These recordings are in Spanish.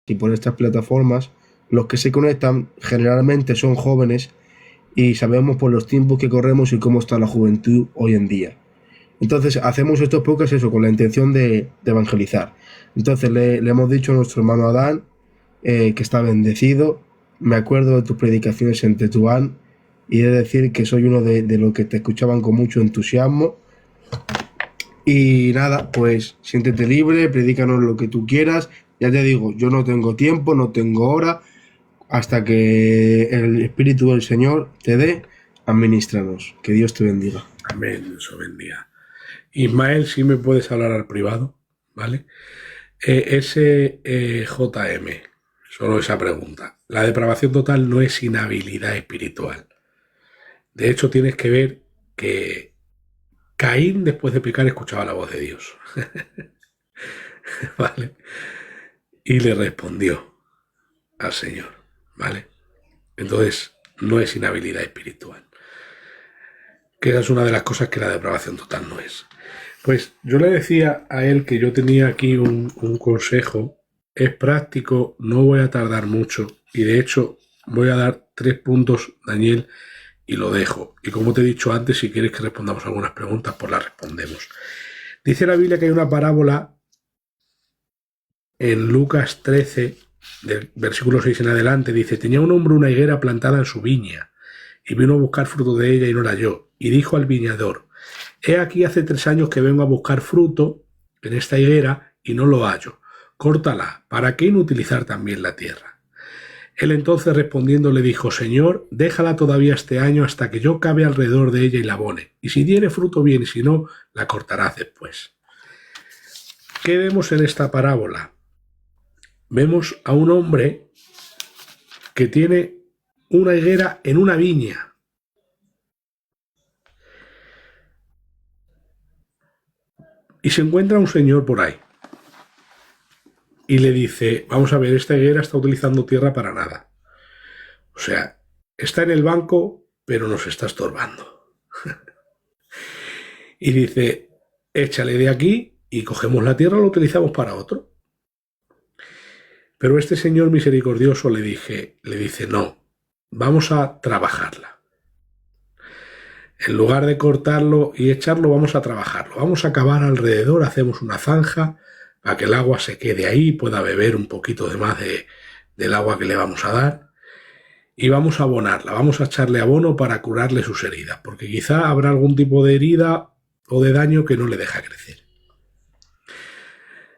y por estas plataformas, los que se conectan generalmente son jóvenes y sabemos por los tiempos que corremos y cómo está la juventud hoy en día. Entonces hacemos estos podcasts eso, con la intención de evangelizar. Entonces le hemos dicho a nuestro hermano Adán que está bendecido. Me acuerdo de tus predicaciones en Tetuán y he de decir que soy uno de los que te escuchaban con mucho entusiasmo. Y nada, pues siéntete libre, predícanos lo que tú quieras. Ya te digo, yo no tengo tiempo, no tengo hora. Hasta que el Espíritu del Señor te dé, administranos. Que Dios te bendiga. Amén, Dios os bendiga. Ismael, si me puedes hablar al privado, ¿vale? JM, solo esa pregunta. La depravación total no es inhabilidad espiritual. De hecho, tienes que ver que Caín, después de pecar, escuchaba la voz de Dios. ¿Vale? Y le respondió al Señor, ¿vale? Entonces, no es inhabilidad espiritual. Que esa es una de las cosas que la depravación total no es. Pues yo le decía a él que yo tenía aquí un consejo. Es práctico, no voy a tardar mucho. Y de hecho, voy a dar 3 puntos, Daniel, y lo dejo. Y como te he dicho antes, si quieres que respondamos algunas preguntas, pues las respondemos. Dice la Biblia que hay una parábola en Lucas 13, del versículo 6 en adelante. Dice, tenía un hombre una higuera plantada en su viña, y vino a buscar fruto de ella y no la halló. Y dijo al viñador, he aquí hace 3 años que vengo a buscar fruto en esta higuera y no lo hallo. Córtala, ¿para qué inutilizar también la tierra? Él entonces respondiendo le dijo, Señor, déjala todavía este año hasta que yo cabe alrededor de ella y la abone. Y si diere fruto bien, y si no, la cortarás después. ¿Qué vemos en esta parábola? Vemos a un hombre que tiene una higuera en una viña. Y se encuentra un señor por ahí. Y le dice, vamos a ver, esta higuera está utilizando tierra para nada. O sea, está en el banco, pero nos está estorbando. Y dice, échale de aquí y cogemos la tierra y lo utilizamos para otro. Pero este señor misericordioso le dice, no, vamos a trabajarla. En lugar de cortarlo y echarlo, vamos a trabajarlo. Vamos a cavar alrededor, hacemos una zanja para que el agua se quede ahí, pueda beber un poquito de más del agua que le vamos a dar. Y vamos a abonarla, vamos a echarle abono para curarle sus heridas, porque quizá habrá algún tipo de herida o de daño que no le deja crecer.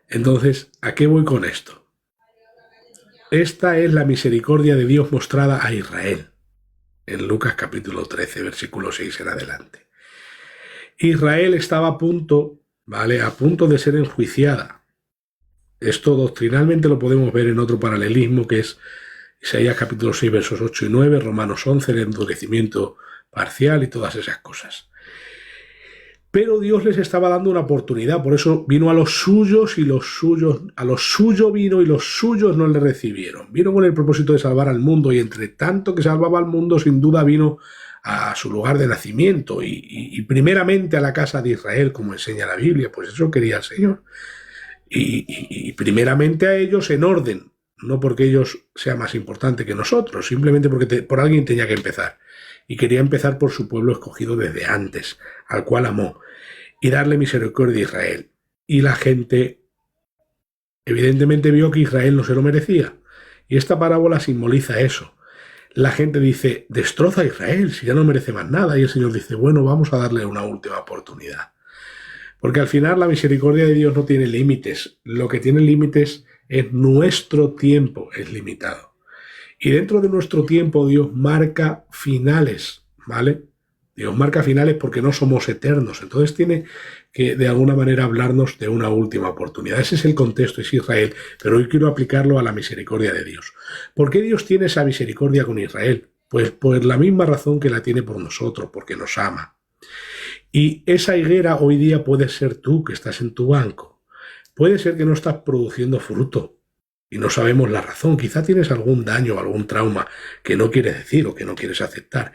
Entonces, ¿a qué voy con esto? Esta es la misericordia de Dios mostrada a Israel. En Lucas capítulo 13, versículo 6 en adelante. Israel estaba a punto, ¿vale? A punto de ser enjuiciada. Esto doctrinalmente lo podemos ver en otro paralelismo que es Isaías capítulo 6, versos 8 y 9, Romanos 11, el endurecimiento parcial y todas esas cosas. Pero Dios les estaba dando una oportunidad, por eso vino a los suyos y a los suyos vino y los suyos no le recibieron. Vino con el propósito de salvar al mundo y entre tanto que salvaba al mundo, sin duda vino a su lugar de nacimiento y primeramente a la casa de Israel, como enseña la Biblia, pues eso quería el Señor. Y primeramente a ellos en orden, no porque ellos sean más importantes que nosotros, simplemente porque por alguien tenía que empezar. Y quería empezar por su pueblo escogido desde antes, al cual amó, y darle misericordia a Israel. Y la gente evidentemente vio que Israel no se lo merecía. Y esta parábola simboliza eso. La gente dice, destroza a Israel, si ya no merece más nada. Y el Señor dice, bueno, vamos a darle una última oportunidad. Porque al final la misericordia de Dios no tiene límites. Lo que tiene límites es nuestro tiempo, es limitado. Y dentro de nuestro tiempo Dios marca finales, ¿vale? Dios marca finales porque no somos eternos. Entonces tiene que de alguna manera hablarnos de una última oportunidad. Ese es el contexto, es Israel. Pero hoy quiero aplicarlo a la misericordia de Dios. ¿Por qué Dios tiene esa misericordia con Israel? Pues por la misma razón que la tiene por nosotros, porque nos ama. Y esa higuera hoy día puede ser tú que estás en tu banco. Puede ser que no estás produciendo fruto. Y no sabemos la razón. Quizá tienes algún daño o algún trauma que no quieres decir o que no quieres aceptar.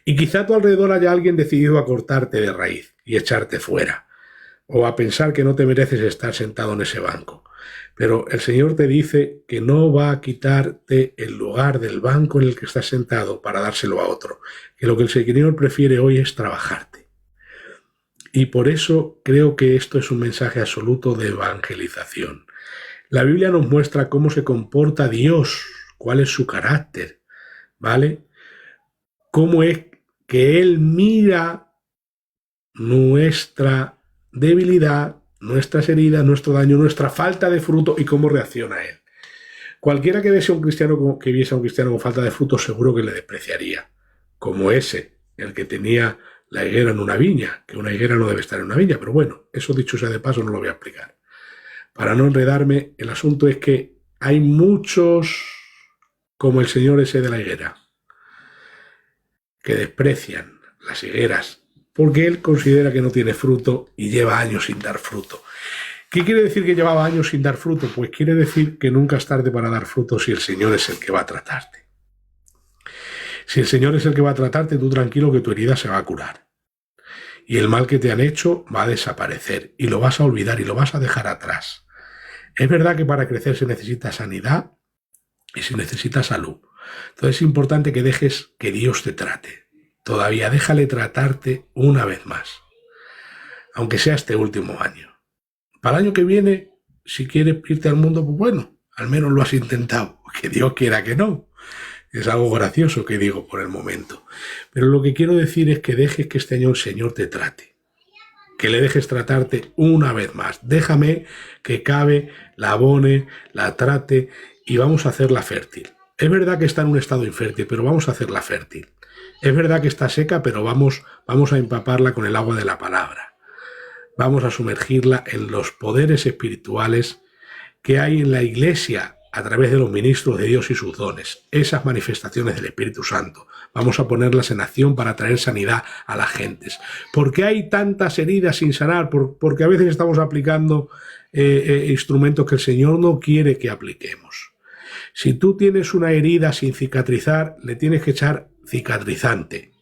Y quizá a tu alrededor haya alguien decidido a cortarte de raíz y echarte fuera. o a pensar que no te mereces estar sentado en ese banco. Pero el Señor te dice que no va a quitarte el lugar del banco en el que estás sentado para dárselo a otro, que lo que el Señor prefiere hoy es trabajarte. Y por eso creo que esto es un mensaje absoluto de evangelización. La Biblia nos muestra cómo se comporta Dios, cuál es su carácter, ¿vale? Cómo es que Él mira nuestra debilidad, nuestras heridas, nuestro daño, nuestra falta de fruto y cómo reacciona Él. Cualquiera que viese a un cristiano con falta de fruto seguro que le despreciaría, como ese, el que tenía la higuera en una viña, que una higuera no debe estar en una viña, pero bueno, eso dicho sea de paso no lo voy a explicar. Para no enredarme, el asunto es que hay muchos como el señor ese de la higuera, que desprecian las higueras porque él considera que no tiene fruto y lleva años sin dar fruto. ¿Qué quiere decir que llevaba años sin dar fruto? Pues quiere decir que nunca es tarde para dar fruto si el Señor es el que va a tratarte. Si el Señor es el que va a tratarte, tú tranquilo que tu herida se va a curar. Y el mal que te han hecho va a desaparecer y lo vas a olvidar y lo vas a dejar atrás. Es verdad que para crecer se necesita sanidad y se necesita salud. Entonces es importante que dejes que Dios te trate. Todavía déjale tratarte una vez más, aunque sea este último año. Para el año que viene, si quieres irte al mundo, pues bueno, al menos lo has intentado. Que Dios quiera que no. Es algo gracioso que digo por el momento. Pero lo que quiero decir es que dejes que este año el Señor te trate. Que le dejes tratarte una vez más. Déjame que cabe, la abone, la trate y vamos a hacerla fértil. Es verdad que está en un estado infértil, pero vamos a hacerla fértil. Es verdad que está seca, pero vamos a empaparla con el agua de la palabra. Vamos a sumergirla en los poderes espirituales que hay en la Iglesia a través de los ministros de Dios y sus dones, esas manifestaciones del Espíritu Santo. Vamos a ponerlas en acción para traer sanidad a las gentes. ¿Por qué hay tantas heridas sin sanar? Porque a veces estamos aplicando instrumentos que el Señor no quiere que apliquemos. Si tú tienes una herida sin cicatrizar, le tienes que echar cicatrizante.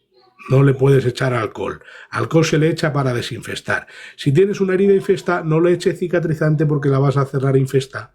No le puedes echar alcohol. Alcohol se le echa para desinfestar. Si tienes una herida infestada, no le eches cicatrizante porque la vas a cerrar infestada.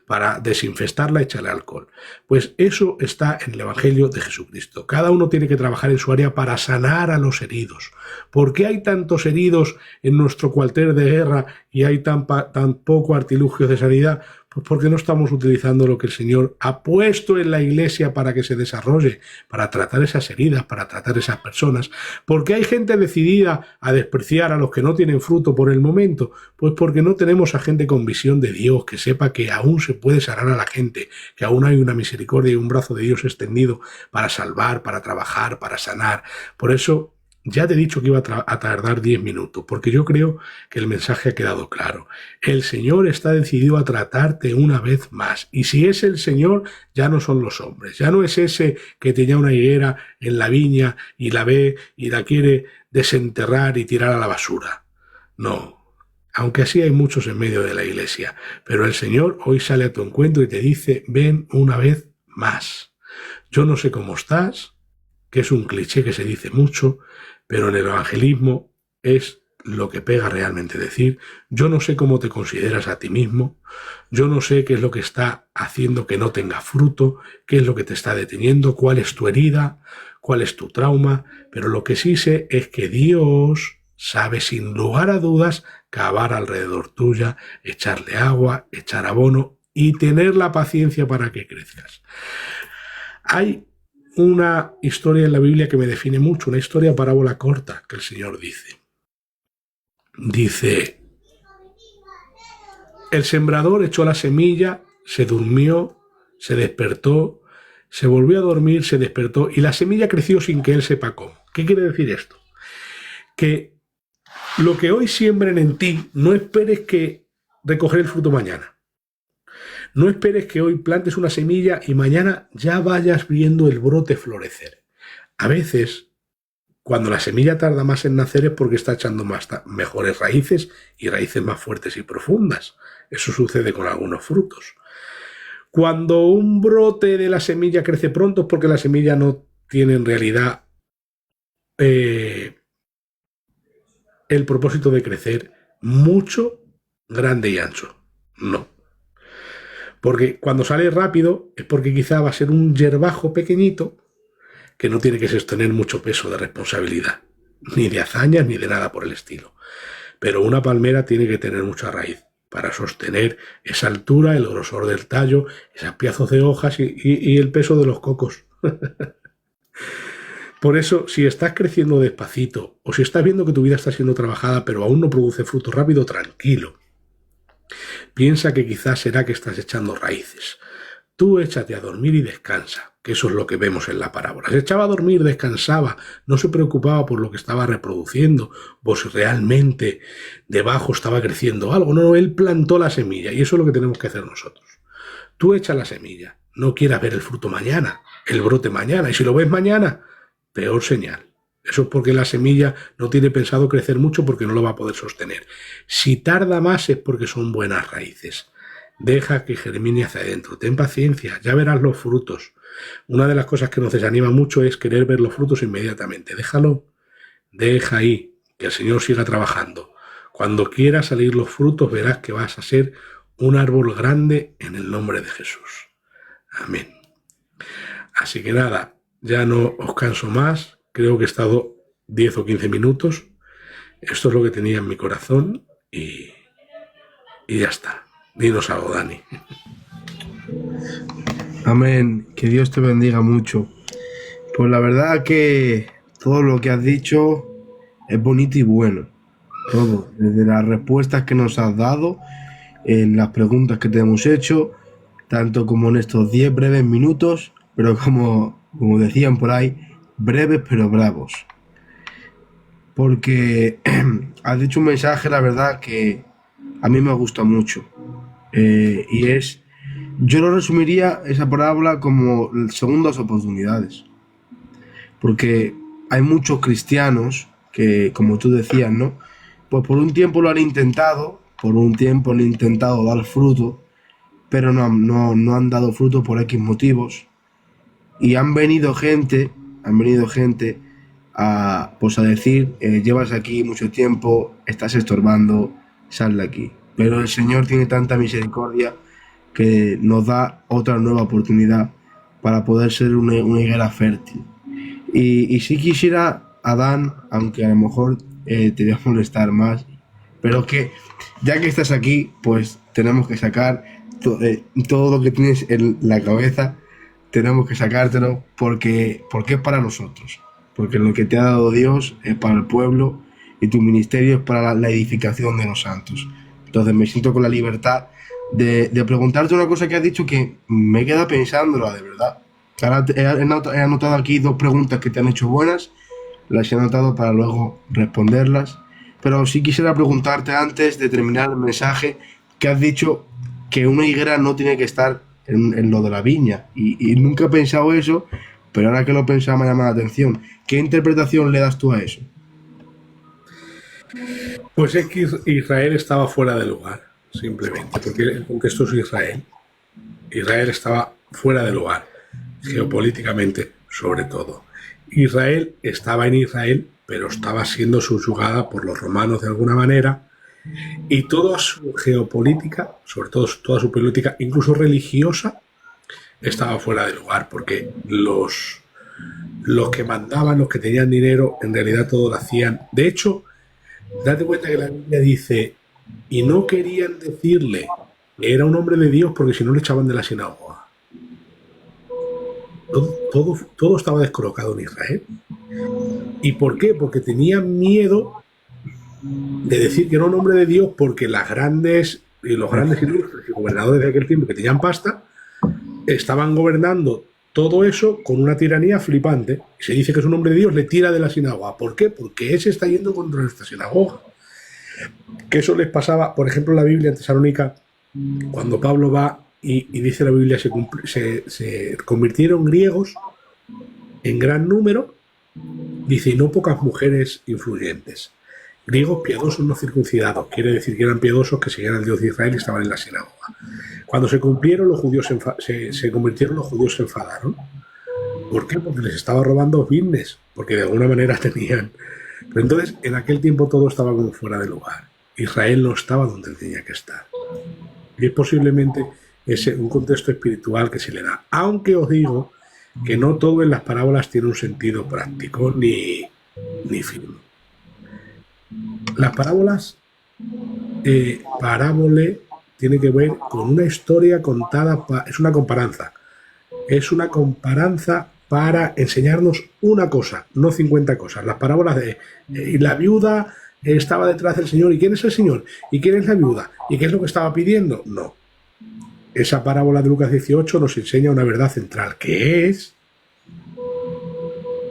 Para desinfestarla, échale alcohol. Pues eso está en el Evangelio de Jesucristo. Cada uno tiene que trabajar en su área para sanar a los heridos. ¿Por qué hay tantos heridos en nuestro cuartel de guerra y hay tan poco artilugio de sanidad? Pues porque no estamos utilizando lo que el Señor ha puesto en la Iglesia para que se desarrolle, para tratar esas heridas, para tratar esas personas. Porque hay gente decidida a despreciar a los que no tienen fruto por el momento. Pues porque no tenemos a gente con visión de Dios, que sepa que aún se puede sanar a la gente, que aún hay una misericordia y un brazo de Dios extendido para salvar, para trabajar, para sanar. Por eso ya te he dicho que iba a tardar 10 minutos, porque yo creo que el mensaje ha quedado claro. El Señor está decidido a tratarte una vez más. Y si es el Señor, ya no son los hombres. Ya no es ese que tenía una higuera en la viña y la ve y la quiere desenterrar y tirar a la basura. No. Aunque así hay muchos en medio de la Iglesia. Pero el Señor hoy sale a tu encuentro y te dice, ven una vez más. Yo no sé cómo estás, que es un cliché que se dice mucho, pero en el evangelismo es lo que pega realmente decir. Yo no sé cómo te consideras a ti mismo, yo no sé qué es lo que está haciendo que no tenga fruto, qué es lo que te está deteniendo, cuál es tu herida, cuál es tu trauma, pero lo que sí sé es que Dios sabe sin lugar a dudas cavar alrededor tuya, echarle agua, echar abono y tener la paciencia para que crezcas. Hay una historia en la Biblia que me define mucho, una historia parábola corta que el Señor dice. Dice, el sembrador echó la semilla, se durmió, se despertó, se volvió a dormir, se despertó y la semilla creció sin que él sepa cómo. ¿Qué quiere decir esto? Que lo que hoy siembren en ti, no esperes que recoger el fruto mañana. No esperes que hoy plantes una semilla y mañana ya vayas viendo el brote florecer. A veces, cuando la semilla tarda más en nacer es porque está echando mejores raíces y raíces más fuertes y profundas. Eso sucede con algunos frutos. Cuando un brote de la semilla crece pronto es porque la semilla no tiene en realidad el propósito de crecer mucho, grande y ancho. No. Porque cuando sale rápido es porque quizá va a ser un yerbajo pequeñito que no tiene que sostener mucho peso de responsabilidad, ni de hazañas, ni de nada por el estilo. Pero una palmera tiene que tener mucha raíz para sostener esa altura, el grosor del tallo, esos piezos de hojas y el peso de los cocos. Por eso, si estás creciendo despacito o si estás viendo que tu vida está siendo trabajada pero aún no produce fruto rápido, tranquilo. Piensa que quizás será que estás echando raíces. Tú échate a dormir y descansa, que eso es lo que vemos en la parábola. Se echaba a dormir, descansaba, no se preocupaba por lo que estaba reproduciendo, o si realmente debajo estaba creciendo algo. No, él plantó la semilla y eso es lo que tenemos que hacer nosotros. Tú echa la semilla, no quieras ver el fruto mañana, el brote mañana, y si lo ves mañana, peor señal. Eso es porque la semilla no tiene pensado crecer mucho porque no lo va a poder sostener. Si tarda más es porque son buenas raíces. Deja que germine hacia adentro. Ten paciencia, ya verás los frutos. Una de las cosas que nos desanima mucho es querer ver los frutos inmediatamente. Déjalo, deja ahí, que el Señor siga trabajando. Cuando quiera salir los frutos verás que vas a ser un árbol grande en el nombre de Jesús. Amén. Así que nada, ya no os canso más. Creo que he estado 10 o 15 minutos. Esto es lo que tenía en mi corazón y ya está. Dinos algo, Dani. Amén. Que Dios te bendiga mucho. Pues la verdad que todo lo que has dicho es bonito y bueno. Todo. Desde las respuestas que nos has dado, en las preguntas que te hemos hecho, tanto como en estos 10 breves minutos, pero como decían por ahí, breves pero bravos. Porque has dicho un mensaje, la verdad, que a mí me gusta mucho. Y es, yo lo resumiría esa parábola como segundas oportunidades. Porque hay muchos cristianos que, como tú decías, ¿no? Pues por un tiempo lo han intentado, por un tiempo han intentado dar fruto, pero no han dado fruto por X motivos. Y han venido gente pues a decir, llevas aquí mucho tiempo, estás estorbando, sal de aquí. Pero el Señor tiene tanta misericordia que nos da otra nueva oportunidad para poder ser una higuera fértil. Y si quisiera, Adán, aunque a lo mejor te voy a molestar más, pero que ya que estás aquí, pues tenemos que sacar todo lo que tienes en la cabeza, tenemos que sacártelo porque es para nosotros. Porque lo que te ha dado Dios es para el pueblo y tu ministerio es para la edificación de los santos. Entonces me siento con la libertad de preguntarte una cosa que has dicho que me queda pensándola de verdad. Ahora he anotado aquí 2 preguntas que te han hecho buenas, las he anotado para luego responderlas, pero sí quisiera preguntarte antes de terminar el mensaje que has dicho que una higuera no tiene que estar en lo de la viña y nunca he pensado eso, pero ahora que lo pensaba me llama la atención. ¿Qué interpretación le das tú a eso? Pues es que Israel estaba fuera de lugar, simplemente, porque el contexto es Israel. Israel estaba fuera de lugar, geopolíticamente sobre todo. Israel estaba en Israel, pero estaba siendo subyugada por los romanos de alguna manera, y toda su geopolítica, sobre todo toda su política, incluso religiosa, estaba fuera de lugar, porque los que mandaban, los que tenían dinero, en realidad todo lo hacían. De hecho, date cuenta que la Biblia dice, y no querían decirle que era un hombre de Dios porque si no le echaban de la sinagoga. Todo estaba descolocado en Israel. ¿Y por qué? Porque tenían miedo de decir que era un hombre de Dios porque los grandes ilustres y gobernadores de aquel tiempo que tenían pasta estaban gobernando todo eso con una tiranía flipante. Y se dice que es un hombre de Dios, le tira de la sinagoga. ¿Por qué? Porque él se está yendo contra nuestra sinagoga. Que eso les pasaba, por ejemplo, en la Biblia en Tesalónica, cuando Pablo va y dice la Biblia, se convirtieron griegos en gran número, dice, y no pocas mujeres influyentes. Griegos piadosos no circuncidados, quiere decir que eran piadosos, que seguían al Dios de Israel y estaban en la sinagoga. Cuando se cumplieron, los judíos se convirtieron, los judíos se enfadaron. ¿Por qué? Porque les estaba robando business, porque de alguna manera tenían. Pero entonces, en aquel tiempo todo estaba como fuera de lugar. Israel no estaba donde tenía que estar. Y es posiblemente un contexto espiritual que se le da. Aunque os digo que no todo en las parábolas tiene un sentido práctico ni firme. Las parábolas, parábole, tiene que ver con una historia contada, es una comparanza. Es una comparanza para enseñarnos una cosa, no 50 cosas. Las parábolas de la viuda estaba detrás del Señor. ¿Y quién es el Señor? ¿Y quién es la viuda? ¿Y qué es lo que estaba pidiendo? No. Esa parábola de Lucas 18 nos enseña una verdad central, que es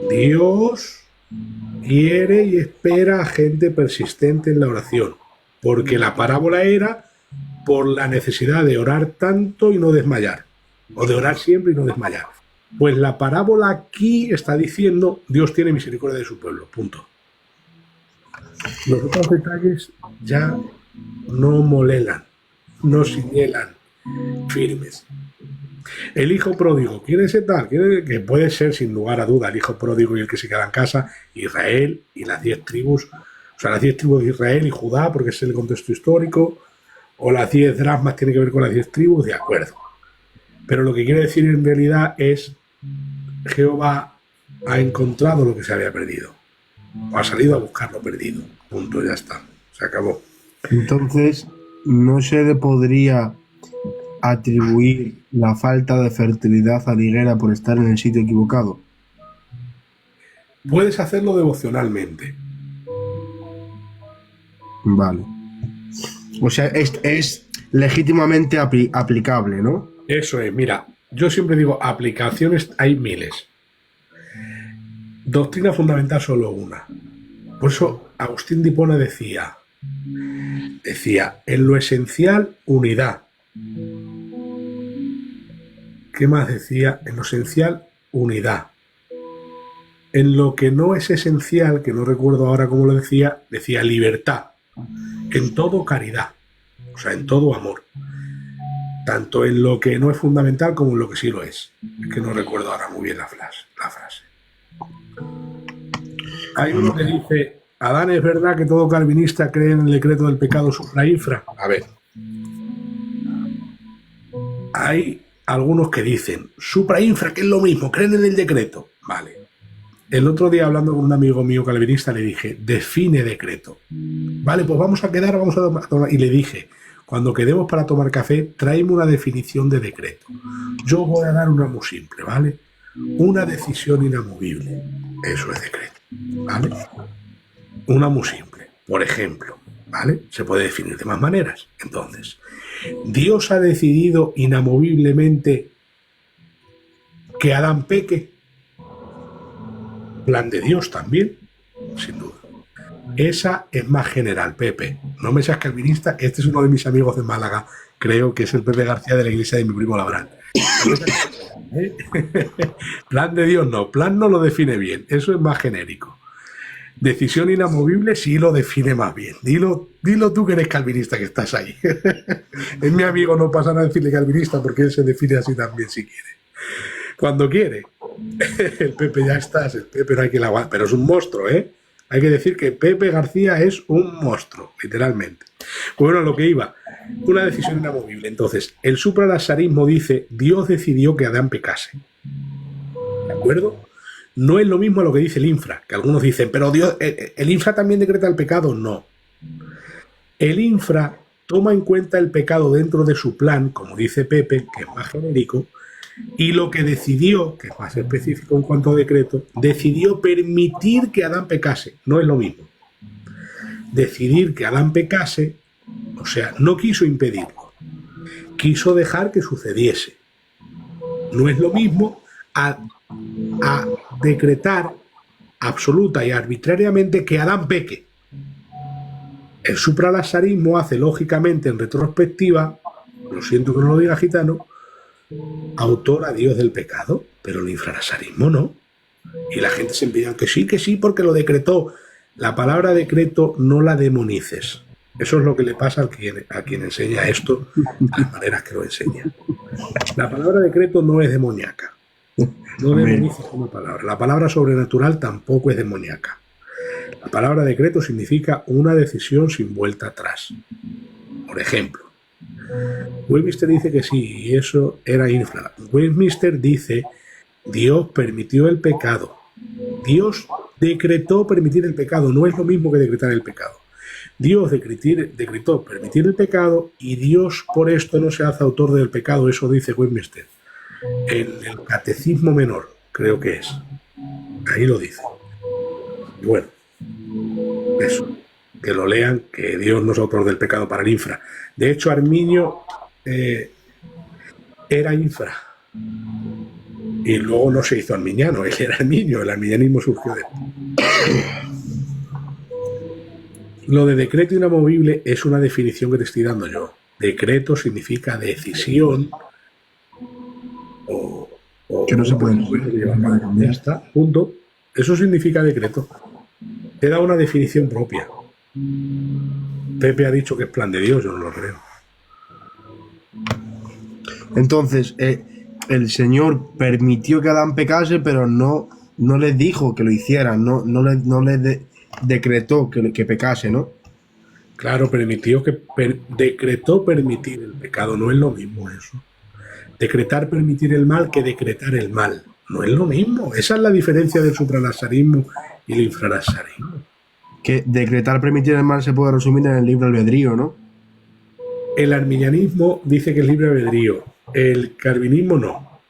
Dios quiere y espera a gente persistente en la oración, porque la parábola era por la necesidad de orar tanto y no desmayar, o de orar siempre y no desmayar. Pues la parábola aquí está diciendo Dios tiene misericordia de su pueblo, punto. Los otros detalles ya no molelan, no señalan firmes. El hijo pródigo, ¿quién es ese tal? Que puede ser sin lugar a duda el hijo pródigo y el que se queda en casa, Israel y las 10 tribus, o sea, las 10 tribus de Israel y Judá, porque es el contexto histórico, o las 10 dracmas tiene que ver con las 10 tribus, de acuerdo. Pero lo que quiere decir en realidad es Jehová ha encontrado lo que se había perdido, o ha salido a buscar lo perdido, punto, ya está, se acabó. Entonces, no se le podría atribuir la falta de fertilidad a la higuera por estar en el sitio equivocado. Puedes hacerlo devocionalmente. Vale. O sea, es legítimamente aplicable, ¿no? Eso es, mira, yo siempre digo, aplicaciones hay miles. Doctrina fundamental solo una. Por eso Agustín de Hipona decía, en lo esencial, unidad. ¿Qué más decía? En lo esencial, unidad. En lo que no es esencial, que no recuerdo ahora cómo lo decía libertad. En todo, caridad. O sea, en todo, amor. Tanto en lo que no es fundamental como en lo que sí lo es. Es que no recuerdo ahora muy bien la frase. Hay uno que dice, Adán, ¿es verdad que todo calvinista cree en el decreto del pecado supra infra? A ver. Hay algunos que dicen, supra infra, que es lo mismo, creen en el decreto. Vale. El otro día, hablando con un amigo mío calvinista, le dije, define decreto. Vale, pues vamos a quedar, vamos a tomar. Y le dije, cuando quedemos para tomar café, tráeme una definición de decreto. Yo voy a dar una muy simple, ¿vale? Una decisión inamovible. Eso es decreto, ¿vale? Una muy simple. Por ejemplo, ¿vale? Se puede definir de más maneras. Entonces, Dios ha decidido inamoviblemente que Adán peque. Plan de Dios también, sin duda. Esa es más general, Pepe. No me seas calvinista, este es uno de mis amigos de Málaga. Creo que es el Pepe García de la iglesia de mi primo Labrán. Plan de Dios no, plan no lo define bien, eso es más genérico. Decisión inamovible sí lo define más bien. Dilo tú que eres calvinista, que estás ahí. Es mi amigo, no pasa nada decirle calvinista porque él se define así también si quiere. Cuando quiere. El Pepe ya estás, el Pepe no hay que la... Pero es un monstruo, ¿eh? Hay que decir que Pepe García es un monstruo, literalmente. Bueno, lo que iba, una decisión inamovible. Entonces, el supralazarismo dice, Dios decidió que Adán pecase. ¿De acuerdo? No es lo mismo a lo que dice el infra, que algunos dicen, pero Dios, ¿el infra también decreta el pecado? No. El infra toma en cuenta el pecado dentro de su plan, como dice Pepe, que es más genérico, y lo que decidió, que es más específico en cuanto a decreto, decidió permitir que Adán pecase. No es lo mismo. Decidir que Adán pecase, o sea, no quiso impedirlo, quiso dejar que sucediese. No es lo mismo a decretar absoluta y arbitrariamente que Adán peque. El supralazarismo hace lógicamente en retrospectiva, lo siento que no lo diga gitano, autor a Dios del pecado, pero el infralazarismo no. Y la gente se empeña que sí, porque lo decretó. La palabra decreto no la demonices. Eso es lo que le pasa a quien enseña esto, de las maneras que lo enseña. La palabra decreto no es demoníaca. No demonices como palabra. La palabra sobrenatural tampoco es demoníaca. La palabra decreto significa una decisión sin vuelta atrás. Por ejemplo, Westminster dice que sí, y eso era infra. Westminster dice, Dios permitió el pecado. Dios decretó permitir el pecado, no es lo mismo que decretar el pecado. Dios decretó permitir el pecado y Dios por esto no se hace autor del pecado, eso dice Westminster. En el Catecismo Menor, creo que es. Ahí lo dice. Y bueno, eso, que lo lean, que Dios no es autor del pecado para el infra. De hecho, Arminio era infra. Y luego no se hizo arminiano, él era arminio, el arminianismo surgió de él. Lo de decreto inamovible es una definición que te estoy dando yo. Decreto significa decisión que no se puede llevar. Ya está, punto. Eso significa decreto. Te da una definición propia. Pepe ha dicho que es plan de Dios, yo no lo creo. Entonces, el Señor permitió que Adán pecase, pero no les dijo que lo hicieran, no les decretó que pecase, ¿no? Claro, decretó permitir el pecado, no es lo mismo eso. Decretar permitir el mal que decretar el mal, no es lo mismo. Esa es la diferencia del supranazarismo y el infranazarismo. Que decretar permitir el mal se puede resumir en el libre albedrío, ¿no? El arminianismo dice que es libre albedrío, el calvinismo no.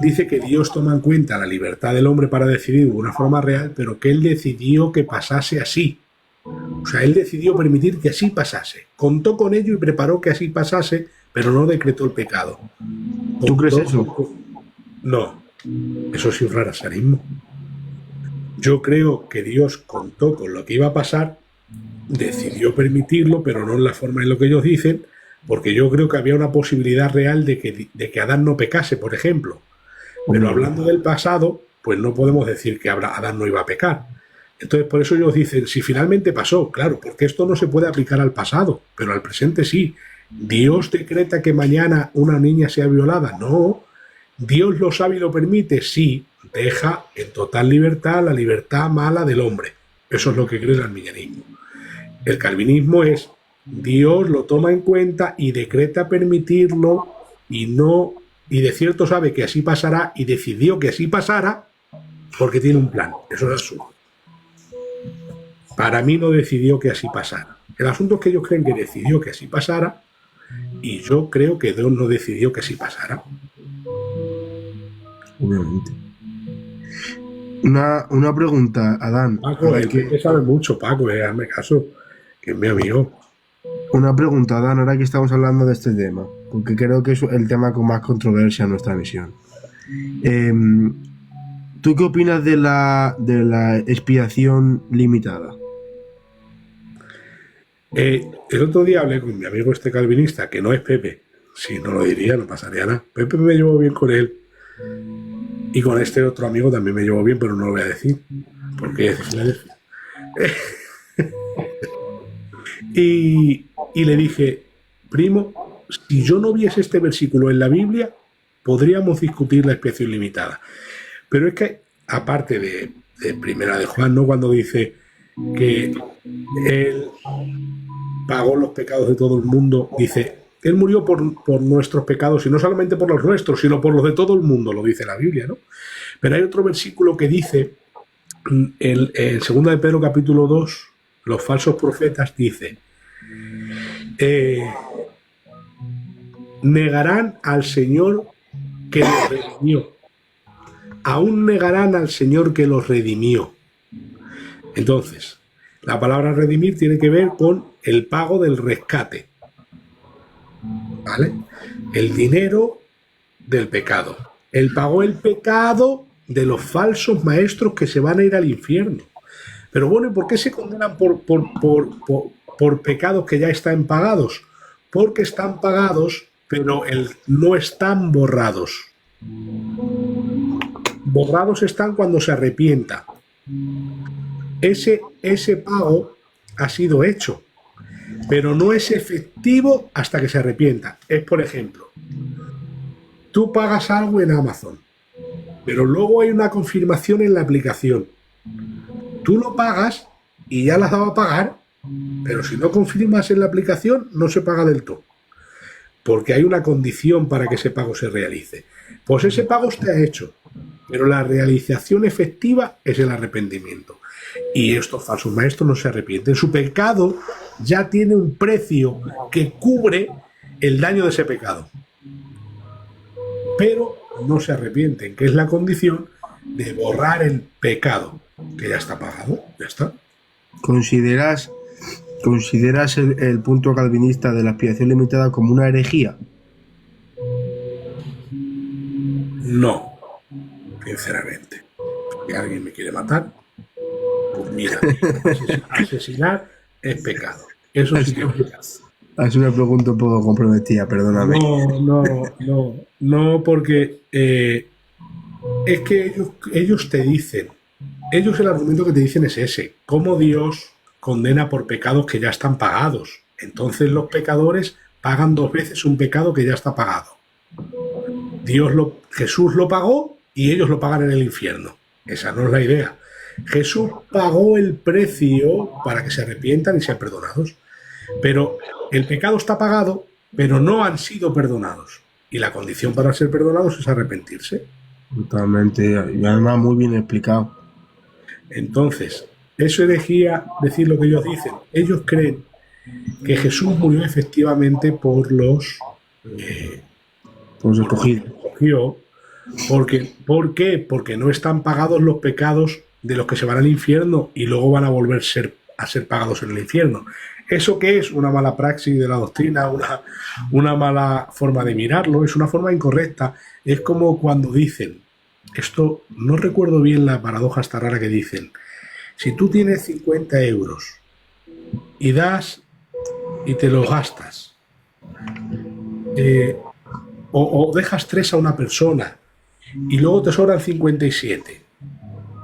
Dice que Dios toma en cuenta la libertad del hombre para decidir de una forma real, pero que él decidió que pasase así. O sea, él decidió permitir que así pasase. Contó con ello y preparó que así pasase, pero no decretó el pecado. ¿Tú crees eso? No, eso es infranazarismo. Yo creo que Dios contó con lo que iba a pasar, decidió permitirlo, pero no en la forma en lo que ellos dicen, porque yo creo que había una posibilidad real de que Adán no pecase, por ejemplo. Pero hablando del pasado, pues no podemos decir que Adán no iba a pecar. Entonces, por eso ellos dicen, si finalmente pasó, claro, porque esto no se puede aplicar al pasado, pero al presente sí. ¿Dios decreta que mañana una niña sea violada? No. ¿Dios lo sabe y lo permite? Sí. Deja en total libertad la libertad mala del hombre. Eso es lo que cree el arminianismo. El calvinismo es, Dios lo toma en cuenta y decreta permitirlo y de cierto sabe que así pasará y decidió que así pasara porque tiene un plan. Eso es absurdo. Para mí no decidió que así pasara. El asunto es que ellos creen que decidió que así pasara y yo creo que Dios no decidió que así pasara. Obviamente. Una pregunta, Adán. Paco, que sabe mucho, Paco, hazme caso, que es mi amigo. Una pregunta, Adán, ahora que estamos hablando de este tema, porque creo que es el tema con más controversia en nuestra misión. ¿Tú qué opinas de la expiación limitada? El otro día hablé con mi amigo este calvinista, que no es Pepe. Si no lo diría, no pasaría nada. Pepe me llevo bien con él. Y con este otro amigo también me llevo bien, pero no lo voy a decir. Porque es Filadelfia. Y le dije, primo, si yo no viese este versículo en la Biblia, podríamos discutir la expiación limitada. Pero es que, aparte de Primera de Juan, ¿no? Cuando dice que él pagó los pecados de todo el mundo, dice, él murió por nuestros pecados, y no solamente por los nuestros, sino por los de todo el mundo, lo dice la Biblia, ¿no? Pero hay otro versículo que dice, en 2 de Pedro capítulo 2, los falsos profetas, dice, negarán al Señor que los redimió. Aún negarán al Señor que los redimió. Entonces, la palabra redimir tiene que ver con el pago del rescate. ¿Vale? El dinero del pecado. Él pagó el pecado de los falsos maestros que se van a ir al infierno. Pero bueno, ¿y por qué se condenan por pecados que ya están pagados? Porque están pagados, pero no están borrados. Borrados están cuando se arrepienta. Ese pago ha sido hecho, pero no es efectivo hasta que se arrepienta. Es, por ejemplo, tú pagas algo en Amazon, pero luego hay una confirmación en la aplicación. Tú lo pagas, y ya las daba a pagar, pero si no confirmas en la aplicación no se paga del todo, porque hay una condición para que ese pago se realice. Pues ese pago está hecho, pero la realización efectiva es el arrepentimiento. Y estos falsos maestros no se arrepienten. Su pecado ya tiene un precio que cubre el daño de ese pecado, pero no se arrepienten, que es la condición de borrar el pecado, que ya está pagado, ya está. ¿Consideras el punto calvinista de la expiación limitada como una herejía? No, sinceramente. Si alguien me quiere matar, pues mira, asesinar es pecado. Eso sí que es pecado. Es una pregunta un poco comprometida, perdóname. No, porque es que ellos te dicen, ellos el argumento que te dicen es ese, cómo Dios condena por pecados que ya están pagados. Entonces los pecadores pagan 2 veces un pecado que ya está pagado. Jesús lo pagó y ellos lo pagan en el infierno. Esa no es la idea. Jesús pagó el precio para que se arrepientan y sean perdonados. Pero el pecado está pagado, pero no han sido perdonados. Y la condición para ser perdonados es arrepentirse. Totalmente, y además muy bien explicado. Entonces, eso es herejía decir lo que ellos dicen. Ellos creen que Jesús murió efectivamente por los escogidos. ¿Por qué? Porque no están pagados los pecados de los que se van al infierno y luego van a volver a ser pagados en el infierno. ¿Eso qué es? Una mala praxis de la doctrina, una mala forma de mirarlo, es una forma incorrecta. Es como cuando dicen, esto no recuerdo bien la paradoja esta rara que dicen, si tú tienes 50 euros y das y te los gastas, o dejas 3 a una persona y luego te sobran 57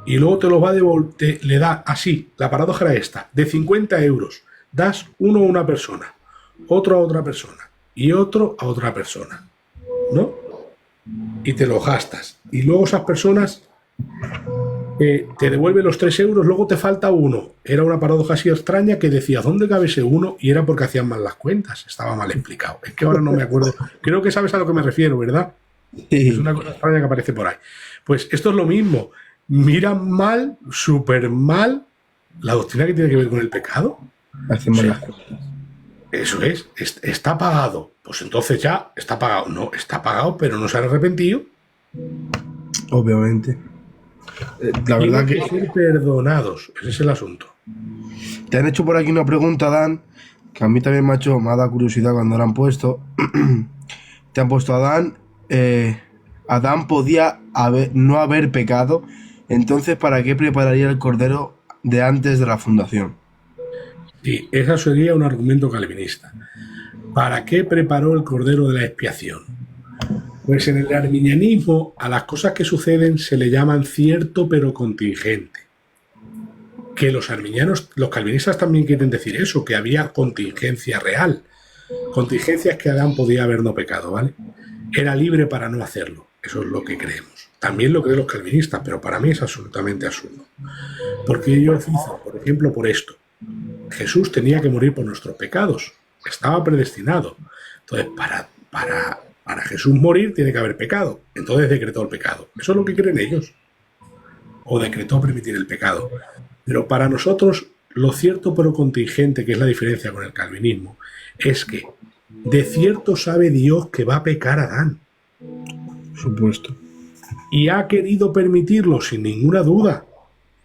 y luego te los va a devolver, le da así, la paradoja era esta, de 50 euros, das uno a una persona, otro a otra persona y otro a otra persona, ¿no? Y te los gastas. Y luego esas personas te devuelven los 3 euros, luego te falta uno. Era una paradoja así extraña que decía, ¿dónde cabe ese uno? Y era porque hacían mal las cuentas. Estaba mal explicado. Es que ahora no me acuerdo. Creo que sabes a lo que me refiero, ¿verdad? Sí. Es una cosa extraña que aparece por ahí. Pues esto es lo mismo. Miran mal, súper mal, la doctrina que tiene que ver con el pecado. Hacemos las cosas. Eso es, está pagado. Pues entonces ya está pagado. No, está pagado, pero no se han arrepentido. Obviamente. La verdad Tienen que ser perdonados. Ese es el asunto. Te han hecho por aquí una pregunta, Dan, que a mí también me ha dado curiosidad cuando la han puesto. Te han puesto Adán podía no haber pecado, entonces ¿para qué prepararía el cordero de antes de la fundación? Sí, ese sería un argumento calvinista. ¿Para qué preparó el cordero de la expiación? Pues en el arminianismo a las cosas que suceden se le llaman cierto pero contingente. Que los calvinistas también quieren decir eso, que había contingencia real. Contingencias que Adán podía haber no pecado, ¿vale? Era libre para no hacerlo. Eso es lo que creemos. También lo creen los calvinistas, pero para mí es absolutamente absurdo. Porque ellos dicen, por ejemplo, por esto. Jesús tenía que morir por nuestros pecados. Estaba predestinado. Entonces, para Jesús morir tiene que haber pecado. Entonces decretó el pecado. Eso es lo que creen ellos. O decretó permitir el pecado. Pero para nosotros, lo cierto pero contingente, que es la diferencia con el calvinismo, es que de cierto sabe Dios que va a pecar Adán. Supuesto. Y ha querido permitirlo sin ninguna duda.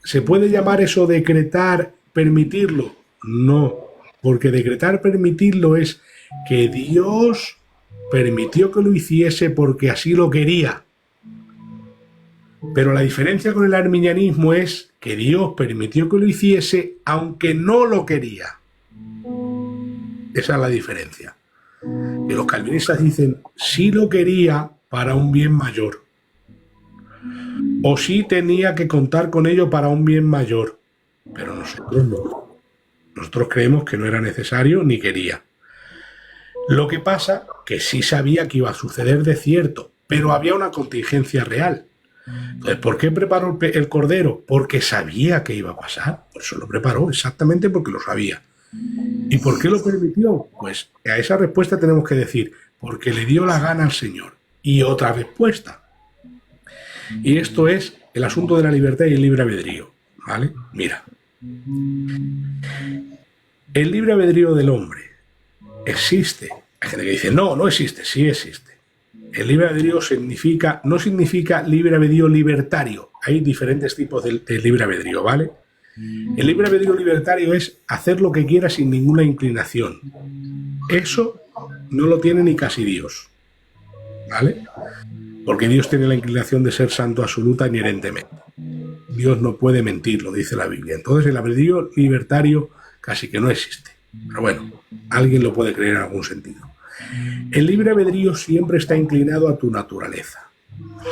¿Se puede llamar eso decretar, permitirlo? No, porque decretar, permitirlo es que Dios permitió que lo hiciese porque así lo quería. Pero la diferencia con el arminianismo es que Dios permitió que lo hiciese aunque no lo quería. Esa es la diferencia. Que los calvinistas dicen, sí lo quería para un bien mayor. O sí tenía que contar con ello para un bien mayor. Pero nosotros no. Nosotros creemos que no era necesario ni quería. Lo que pasa que sí sabía que iba a suceder de cierto, pero había una contingencia real. Entonces, ¿por qué preparó el cordero? Porque sabía que iba a pasar. Por eso lo preparó, exactamente porque lo sabía. ¿Y por qué lo permitió? Pues a esa respuesta tenemos que decir, porque le dio la gana al Señor. Y otra respuesta. Y esto es el asunto de la libertad y el libre albedrío. ¿Vale? Mira. El libre albedrío del hombre existe. Hay gente que dice, no, no existe. Sí existe. El libre albedrío no significa libre albedrío libertario. Hay diferentes tipos de libre albedrío, ¿vale? El libre albedrío libertario es hacer lo que quiera sin ninguna inclinación. Eso no lo tiene ni casi Dios, ¿vale? Porque Dios tiene la inclinación de ser santo absoluta inherentemente. Dios no puede mentir, lo dice la Biblia. Entonces el albedrío libertario casi que no existe. Pero bueno, alguien lo puede creer en algún sentido. El libre albedrío siempre está inclinado a tu naturaleza.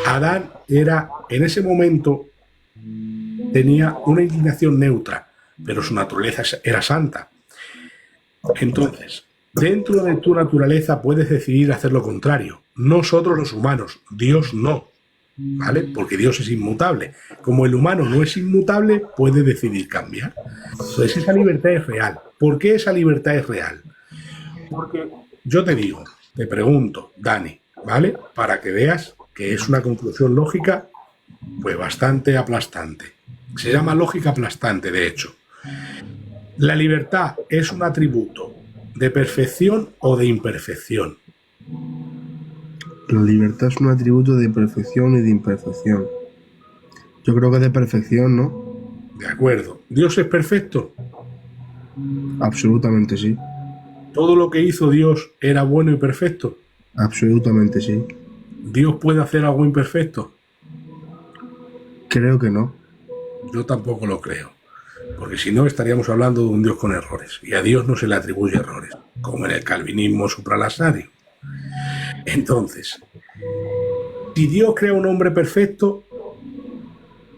Adán era, en ese momento, tenía una inclinación neutra, pero su naturaleza era santa. Entonces, dentro de tu naturaleza puedes decidir hacer lo contrario. Nosotros los humanos, Dios no, ¿vale? Porque Dios es inmutable. Como el humano no es inmutable, puede decidir cambiar. Entonces esa libertad es real. ¿Por qué esa libertad es real? Porque yo te pregunto, Dani, ¿vale? Para que veas que es una conclusión lógica, pues bastante aplastante. Se llama lógica aplastante, de hecho. ¿La libertad es un atributo de perfección o de imperfección? La libertad es un atributo de perfección y de imperfección. Yo creo que es de perfección, ¿no? De acuerdo. ¿Dios es perfecto? Absolutamente sí. ¿Todo lo que hizo Dios era bueno y perfecto? Absolutamente sí. ¿Dios puede hacer algo imperfecto? Creo que no. Yo tampoco lo creo. Porque si no, estaríamos hablando de un Dios con errores. Y a Dios no se le atribuye errores, como en el calvinismo supralasario. Entonces, si Dios crea un hombre perfecto,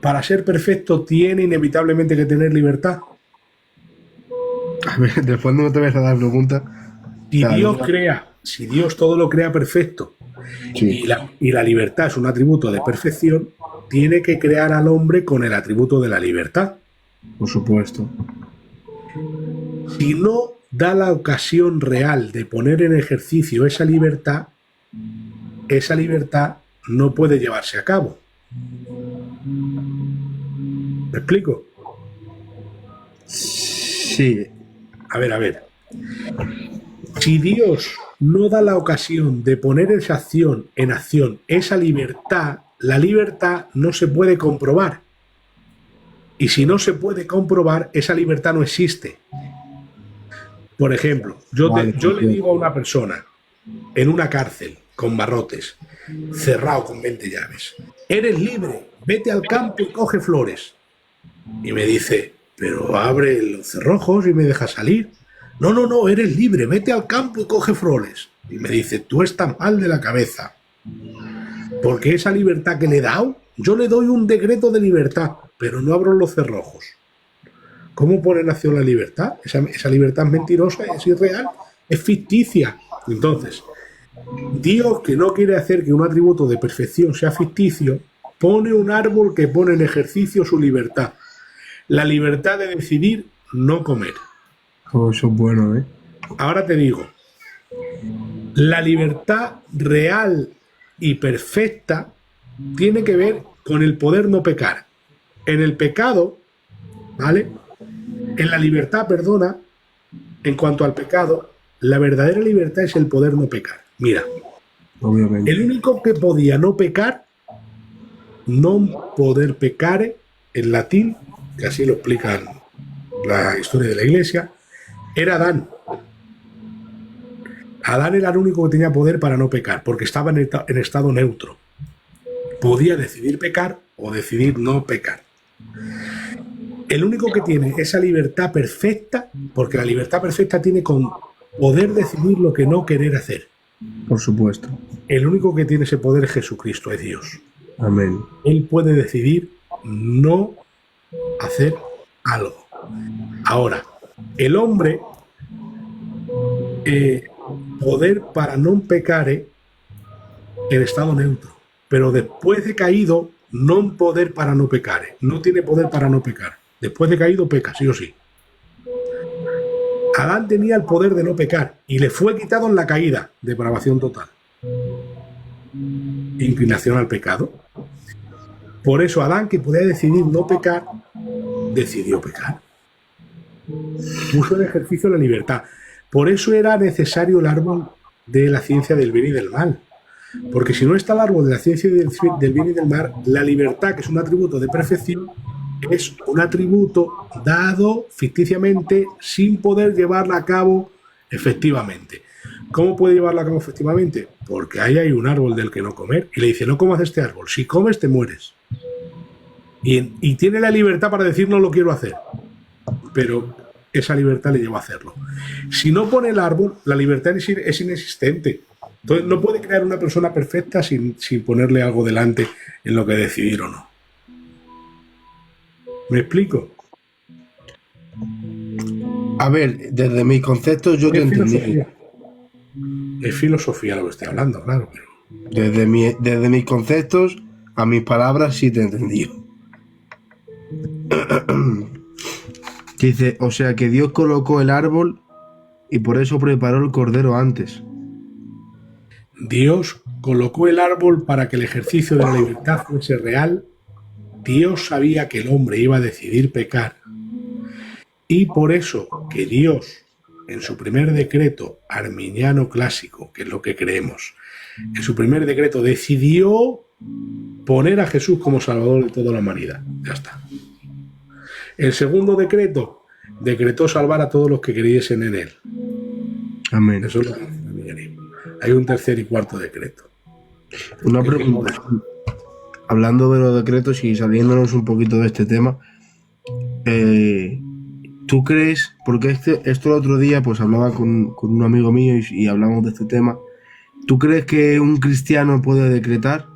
para ser perfecto tiene inevitablemente que tener libertad. A ver, después no te vas a dar pregunta. Si Dios todo lo crea perfecto, Sí. y la libertad es un atributo de perfección, tiene que crear al hombre con el atributo de la libertad. Por supuesto. Si no da la ocasión real de poner en ejercicio esa libertad no puede llevarse a cabo. ¿Me explico? Sí. A ver. Si Dios no da la ocasión de poner en acción esa libertad, la libertad no se puede comprobar. Y si no se puede comprobar, esa libertad no existe. Por ejemplo, yo le digo a una persona en una cárcel con barrotes, cerrado con 20 llaves, eres libre, vete al campo y coge flores. Y me dice, pero abre los cerrojos y me deja salir. No, eres libre, vete al campo y coge flores. Y me dice, tú estás mal de la cabeza. Porque esa libertad que le he dado, yo le doy un decreto de libertad, pero no abro los cerrojos. ¿Cómo pone en acción la libertad? Esa libertad es mentirosa, es irreal, es ficticia. Entonces, Dios, que no quiere hacer que un atributo de perfección sea ficticio, pone un árbol que pone en ejercicio su libertad. La libertad de decidir no comer. Oh, eso es bueno, ¿eh? Ahora te digo, la libertad real y perfecta tiene que ver con el poder no pecar. En el pecado, ¿vale? En la libertad, perdona, en cuanto al pecado, la verdadera libertad es el poder no pecar. Mira, Obviamente. el único que podía no pecar, non poder pecare, en latín, que así lo explican la historia de la Iglesia, era Adán. Adán era el único que tenía poder para no pecar, porque estaba en estado neutro. Podía decidir pecar o decidir no pecar. El único que tiene esa libertad perfecta, porque la libertad perfecta tiene con poder decidir lo que no querer hacer. Por supuesto. El único que tiene ese poder es Jesucristo, es Dios. Amén. Él puede decidir no hacer algo. Ahora, el hombre, poder para no pecar en estado neutro, pero después de caído non poder para no pecar. No tiene poder para no pecar. Después de caído peca, sí o sí. Adán tenía el poder de no pecar y le fue quitado en la caída, depravación total. Inclinación al pecado. Por eso Adán, que podía decidir no pecar, decidió pecar. Puso en ejercicio la libertad. Por eso era necesario el árbol de la ciencia del bien y del mal. Porque si no está el árbol de la ciencia del bien y del mal, la libertad, que es un atributo de perfección, es un atributo dado ficticiamente sin poder llevarla a cabo efectivamente. ¿Cómo puede llevarla a cabo efectivamente? Porque ahí hay un árbol del que no comer. Y le dice, no comas este árbol. Si comes, te mueres. Y tiene la libertad para decir, no lo quiero hacer. Pero esa libertad le lleva a hacerlo. Si no pone el árbol, la libertad es inexistente. Entonces no puede crear una persona perfecta sin ponerle algo delante en lo que decidir o no. ¿Me explico? A ver, desde mis conceptos yo te entendí. Es filosofía lo que estoy hablando, claro. Pero... Desde mis conceptos a mis palabras sí te entendí. Dice, o sea que Dios colocó el árbol y por eso preparó el cordero antes. Dios colocó el árbol para que el ejercicio de la libertad fuese real. Dios sabía que el hombre iba a decidir pecar. Y por eso que Dios, en su primer decreto arminiano clásico, que es lo que creemos, en su primer decreto decidió poner a Jesús como Salvador de toda la humanidad. Ya está. El segundo decreto decretó salvar a todos los que creyesen en él. Amén. Eso es lo que dice el arminianismo. Hay un tercer y cuarto decreto. Una pregunta. Hablando de los decretos y saliéndonos un poquito de este tema, ¿tú crees? Porque esto el otro día pues hablaba con un amigo mío y hablamos de este tema. ¿Tú crees que un cristiano puede decretar?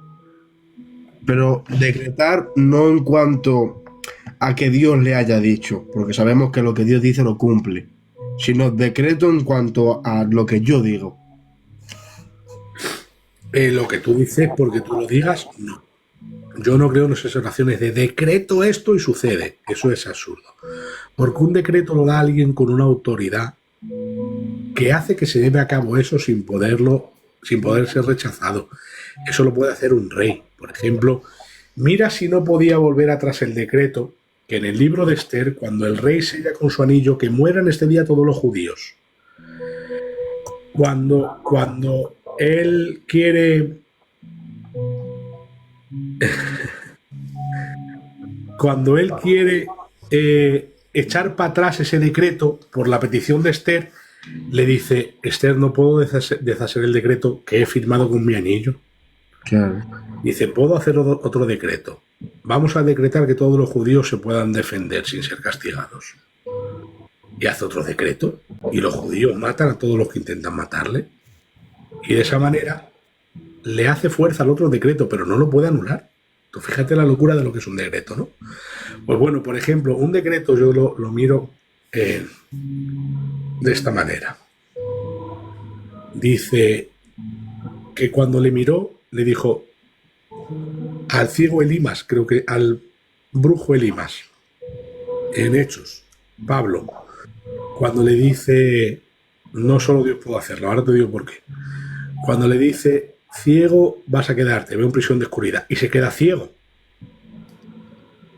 Pero decretar no en cuanto a que Dios le haya dicho, porque sabemos que lo que Dios dice lo cumple, sino decreto en cuanto a lo que yo digo. Lo que tú dices porque tú lo digas, no. Yo no creo en esas oraciones de decreto esto y sucede. Eso es absurdo. Porque un decreto lo da alguien con una autoridad que hace que se lleve a cabo eso sin poder ser rechazado. Eso lo puede hacer un rey. Por ejemplo, mira si no podía volver atrás el decreto que en el libro de Esther, cuando el rey sella con su anillo que mueran este día todos los judíos. Cuando él quiere... cuando él quiere echar para atrás ese decreto por la petición de Esther, le dice, Esther, no puedo deshacer el decreto que he firmado con mi anillo. Claro. Dice, puedo hacer otro decreto. Vamos a decretar que todos los judíos se puedan defender sin ser castigados. Y hace otro decreto y los judíos matan a todos los que intentan matarle. Y de esa manera le hace fuerza al otro decreto, pero no lo puede anular. Tú fíjate la locura de lo que es un decreto, ¿no? Pues bueno, por ejemplo, un decreto yo lo miro de esta manera. Dice que cuando le miró, le dijo al ciego Elimas, creo que al brujo Elimas, en Hechos, Pablo, cuando le dice, no solo Dios puede hacerlo, ahora te digo por qué. Cuando le dice, ciego vas a quedarte, veo en prisión de oscuridad, y se queda ciego.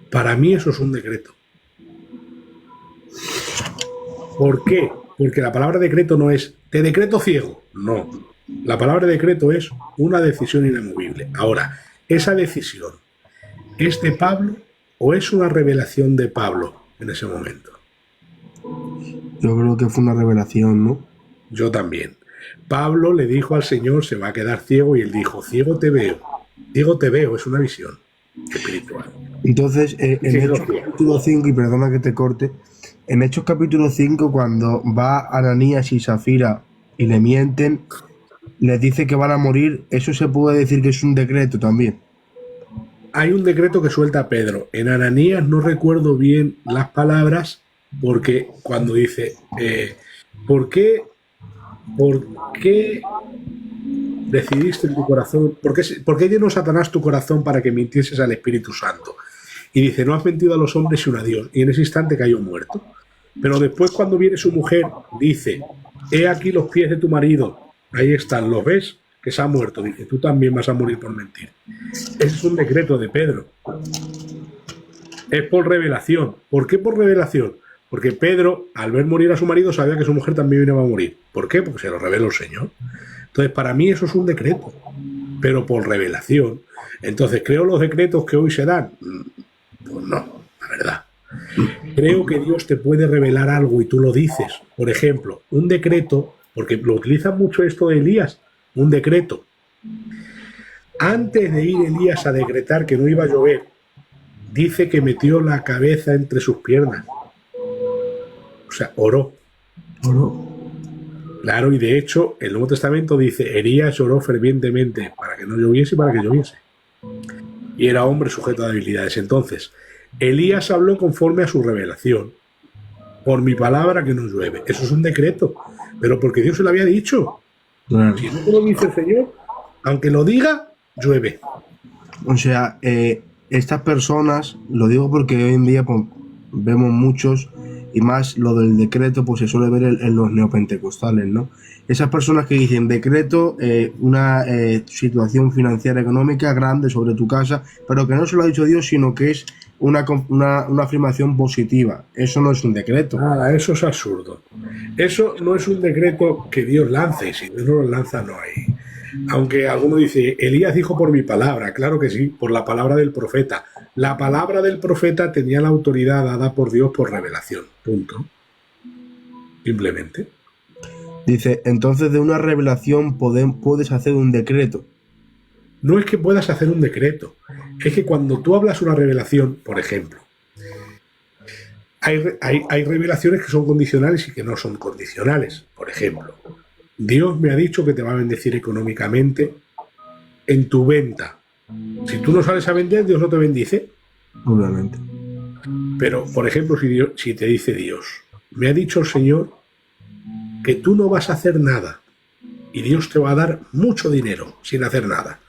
Para mí eso es un decreto. ¿Por qué? Porque la palabra decreto no es, te decreto ciego. No. La palabra decreto es una decisión inamovible. Ahora, ¿esa decisión es de Pablo o es una revelación de Pablo en ese momento? Yo creo que fue una revelación, ¿no? Yo también. Pablo le dijo al Señor, se va a quedar ciego, y él dijo, ciego te veo. Ciego te veo, es una visión espiritual. Entonces, en Hechos capítulo 5, y perdona que te corte, en Hechos capítulo 5, cuando va Ananías y Zafira y le mienten, les dice que van a morir, eso se puede decir que es un decreto también. Hay un decreto que suelta Pedro. En Ananías no recuerdo bien las palabras, porque cuando dice, ¿por qué decidiste en tu corazón, ¿por qué llenó Satanás tu corazón para que mintieses al Espíritu Santo? Y dice, no has mentido a los hombres sino a Dios. Y en ese instante cayó muerto. Pero después, cuando viene su mujer, dice, he aquí los pies de tu marido, ahí están, ¿los ves? Que se ha muerto. Dice, tú también vas a morir por mentir. Ese es un decreto de Pedro. Es por revelación. ¿Por qué por revelación? Porque Pedro, al ver morir a su marido, sabía que su mujer también iba a morir. ¿Por qué? Porque se lo reveló el Señor. Entonces, para mí eso es un decreto, pero por revelación. Entonces, ¿creo los decretos que hoy se dan? Pues no, la verdad. Creo que Dios te puede revelar algo y tú lo dices. Por ejemplo, un decreto, porque lo utilizan mucho esto de Elías, un decreto. Antes de ir Elías a decretar que no iba a llover, dice que metió la cabeza entre sus piernas. O sea, oró. Claro, y de hecho, el Nuevo Testamento dice, Elías lloró fervientemente para que no lloviese y para que lloviese. Y era hombre sujeto a debilidades. Entonces, Elías habló conforme a su revelación. Por mi palabra que no llueve. Eso es un decreto. Pero porque Dios se lo había dicho. Claro. Si no te lo dice el Señor, aunque lo diga, llueve. O sea, estas personas, lo digo porque hoy en día pues, vemos muchos, y más lo del decreto, pues se suele ver en los neopentecostales, ¿no? Esas personas que dicen decreto, una situación financiera económica grande sobre tu casa, pero que no se lo ha dicho Dios, sino que es una afirmación positiva. Eso no es un decreto. Nada, eso es absurdo. Eso no es un decreto que Dios lance, y si Dios no lo lanza, no hay. Aunque alguno dice, Elías dijo por mi palabra, claro que sí, por la palabra del profeta. La palabra del profeta tenía la autoridad dada por Dios por revelación, punto. Simplemente. Dice, entonces de una revelación puedes hacer un decreto. No es que puedas hacer un decreto, es que cuando tú hablas una revelación, por ejemplo, hay revelaciones que son condicionales y que no son condicionales. Por ejemplo, Dios me ha dicho que te va a bendecir económicamente en tu venta. Si tú no sales a vender, Dios no te bendice. Obviamente. Pero, por ejemplo, si te dice Dios, me ha dicho el Señor que tú no vas a hacer nada y Dios te va a dar mucho dinero sin hacer nada.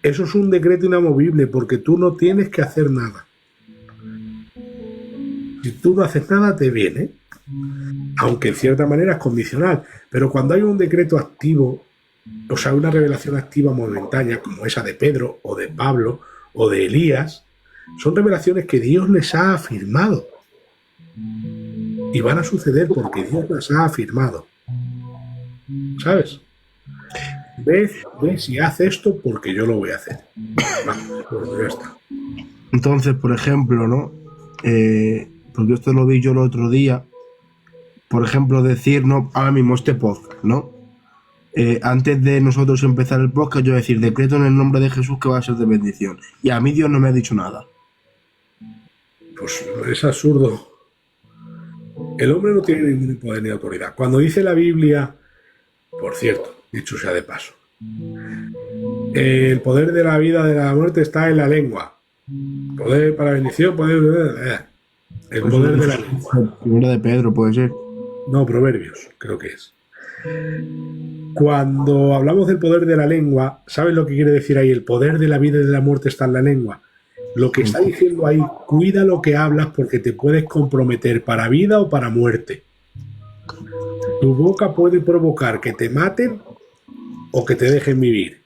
Eso es un decreto inamovible porque tú no tienes que hacer nada. Si tú no haces nada, te viene. Aunque en cierta manera es condicional. Pero cuando hay un decreto activo, o sea, una revelación activa momentánea, como esa de Pedro, o de Pablo, o de Elías, son revelaciones que Dios les ha afirmado. Y van a suceder porque Dios las ha afirmado. ¿Sabes? Ves y haz esto porque yo lo voy a hacer. Vamos, pues ya está. Entonces, por ejemplo, ¿no? Porque esto lo vi yo el otro día. Por ejemplo, decir, no, ahora mismo este podcast, ¿no? Antes de nosotros empezar el podcast, yo decir, decreto en el nombre de Jesús que va a ser de bendición. Y a mí Dios no me ha dicho nada. Pues es absurdo. El hombre no tiene ningún poder ni autoridad. Cuando dice la Biblia, por cierto, dicho sea de paso, el poder de la vida, de la muerte está en la lengua. Poder para bendición, poder... El poder de la lengua. Primera de Pedro, puede ser. No, Proverbios, creo que es. Cuando hablamos del poder de la lengua, ¿sabes lo que quiere decir ahí? El poder de la vida y de la muerte está en la lengua. Lo que está diciendo ahí, cuida lo que hablas porque te puedes comprometer para vida o para muerte. Tu boca puede provocar que te maten o que te dejen vivir.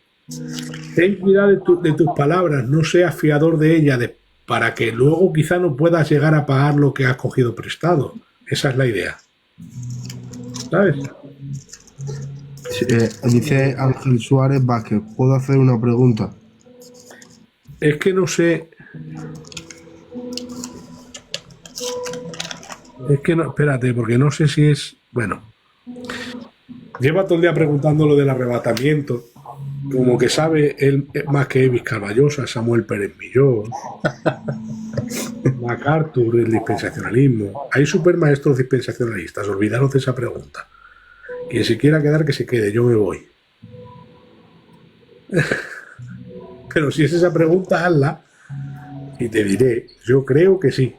Ten cuidado de tus palabras, no seas fiador de ellas para que luego quizá no puedas llegar a pagar lo que has cogido prestado. Esa es la idea. ¿Sabes? Dice Ángel Suárez Vázquez, ¿puedo hacer una pregunta? Es que no sé... Es que no... Espérate, porque no sé si es... Bueno. Lleva todo el día preguntando lo del arrebatamiento. Como que sabe él más que Evis Carballosa, Samuel Pérez Millón, MacArthur, el dispensacionalismo. Hay supermaestros dispensacionalistas, olvidaros de esa pregunta. Quien se quiera quedar, que se quede, yo me voy. Pero si es esa pregunta, hazla y te diré, yo creo que sí,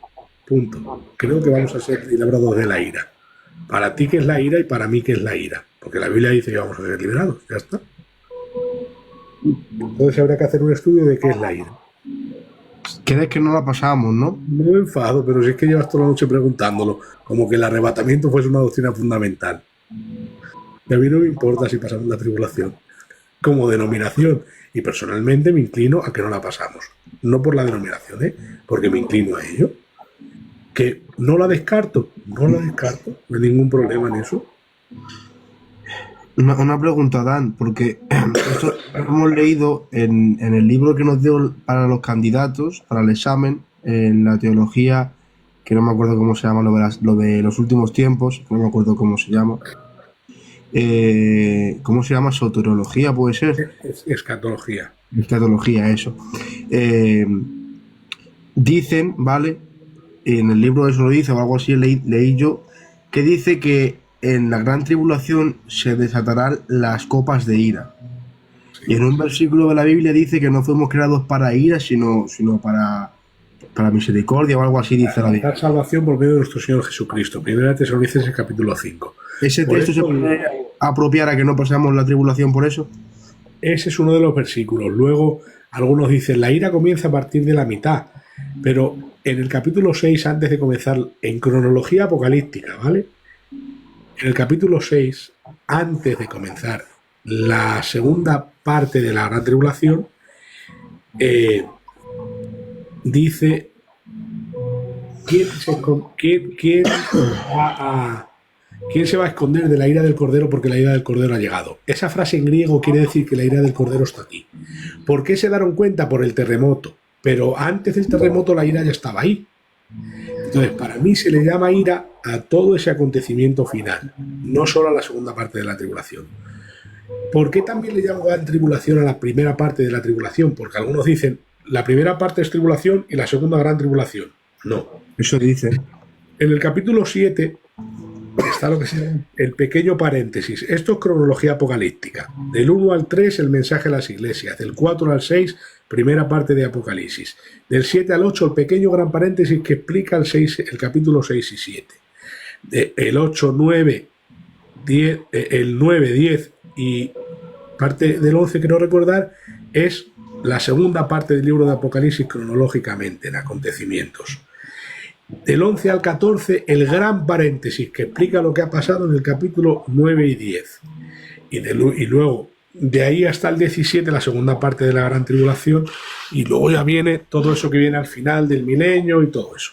punto. Creo que vamos a ser librados de la ira. Para ti, ¿qué es la ira? Y para mí, ¿qué es la ira? Porque la Biblia dice que vamos a ser liberados, ya está. Entonces habrá que hacer un estudio de qué es la ira. ¿Crees que no la pasamos, no? No me enfado, pero si es que llevas toda la noche preguntándolo, como que el arrebatamiento fuese una doctrina fundamental. Y a mí no me importa si pasamos la tribulación. Como denominación, y personalmente me inclino a que no la pasamos. No por la denominación, porque me inclino a ello. Que no la descarto, no hay ningún problema en eso. Una pregunta, Dan, porque esto lo hemos leído en el libro que nos dio para los candidatos, para el examen, en la teología, que no me acuerdo cómo se llama, lo de los últimos tiempos, no me acuerdo cómo se llama. ¿Cómo se llama? Soteriología, ¿puede ser? Escatología. Escatología, eso. Dicen, ¿vale? En el libro eso lo dice, o algo así leí yo, que dice que en la gran tribulación se desatarán las copas de ira. Sí. Y en un versículo de la Biblia dice que no fuimos creados para ira, sino para misericordia o algo así, dice la Biblia. La salvación por medio de nuestro Señor Jesucristo. Primera Tesalonicenses capítulo 5. ¿Ese texto se puede apropiar a que no pasamos la tribulación por eso? Ese es uno de los versículos. Luego, algunos dicen, la ira comienza a partir de la mitad. Pero en el capítulo 6, antes de comenzar, en cronología apocalíptica, ¿vale? En el capítulo 6, antes de comenzar la segunda parte de la gran tribulación, dice ¿quién se va a esconder de la ira del Cordero porque la ira del Cordero ha llegado? Esa frase en griego quiere decir que la ira del Cordero está aquí. ¿Por qué se dieron cuenta? Por el terremoto. Pero antes del terremoto la ira ya estaba ahí. Entonces, para mí se le llama ira a todo ese acontecimiento final, no solo a la segunda parte de la tribulación. ¿Por qué también le llamo gran tribulación a la primera parte de la tribulación? Porque algunos dicen, la primera parte es tribulación y la segunda gran tribulación. No. Eso dice. En el capítulo 7 está lo que se llama el pequeño paréntesis. Esto es cronología apocalíptica. Del 1 al 3, el mensaje a las iglesias. Del 4 al 6, primera parte de Apocalipsis. Del 7 al 8, el pequeño gran paréntesis que explica el capítulo 6 y 7. El 8, 9, 10, el 9, 10 y parte del 11, quiero recordar, es la segunda parte del libro de Apocalipsis cronológicamente, en acontecimientos. Del 11 al 14, el gran paréntesis que explica lo que ha pasado en el capítulo 9 y 10. Y luego, de ahí hasta el 17, la segunda parte de la gran tribulación, y luego ya viene todo eso que viene al final del milenio y todo eso.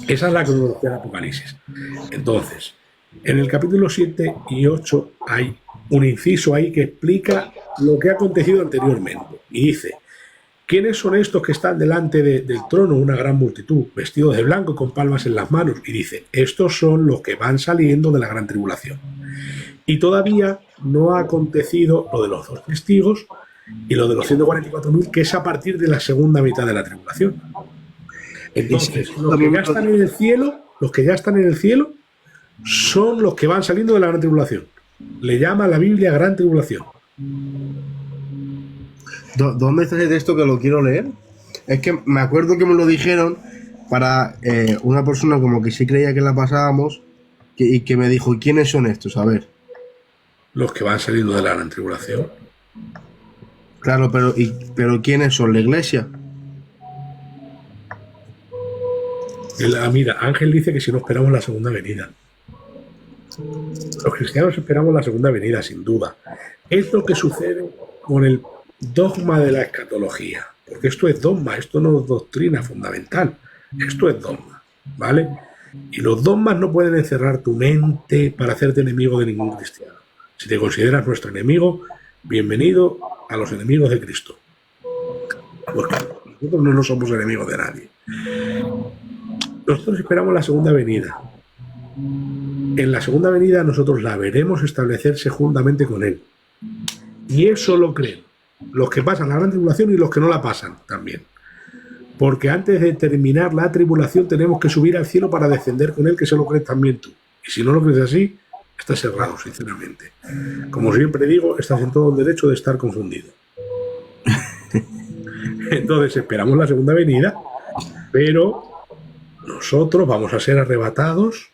Esa es la cronología de Apocalipsis. Entonces, en el capítulo 7 y 8 hay un inciso ahí que explica lo que ha acontecido anteriormente. Y dice, ¿quiénes son estos que están delante del trono? Una gran multitud, vestidos de blanco y con palmas en las manos. Y dice, estos son los que van saliendo de la gran tribulación. Y todavía no ha acontecido lo de los 2 testigos y lo de los 144.000, que es a partir de la segunda mitad de la tribulación. Entonces, los que ya están en el cielo, son los que van saliendo de la gran tribulación. Le llama a la Biblia gran tribulación. ¿Dónde está ese texto que lo quiero leer? Es que me acuerdo que me lo dijeron para una persona como que sí creía que la pasábamos y que me dijo, ¿quiénes son estos? A ver. Los que van saliendo de la gran tribulación. Claro, pero ¿quiénes son? ¿La iglesia? Mira, Ángel dice que si no esperamos la segunda venida. Los cristianos esperamos la segunda venida, sin duda. Es lo que sucede con el dogma de la escatología. Porque esto es dogma, esto no es doctrina fundamental. Esto es dogma, ¿vale? Y los dogmas no pueden encerrar tu mente para hacerte enemigo de ningún cristiano. Si te consideras nuestro enemigo, bienvenido a los enemigos de Cristo. Porque nosotros no somos enemigos de nadie. Nosotros esperamos la segunda venida. En la segunda venida nosotros la veremos establecerse juntamente con Él. Y eso lo creen los que pasan la gran tribulación y los que no la pasan también. Porque antes de terminar la tribulación tenemos que subir al cielo para descender con Él, que se lo crees también tú. Y si no lo crees así, estás cerrado, sinceramente. Como siempre digo, estás en todo el derecho de estar confundido. Entonces esperamos la segunda venida, pero nosotros vamos a ser arrebatados,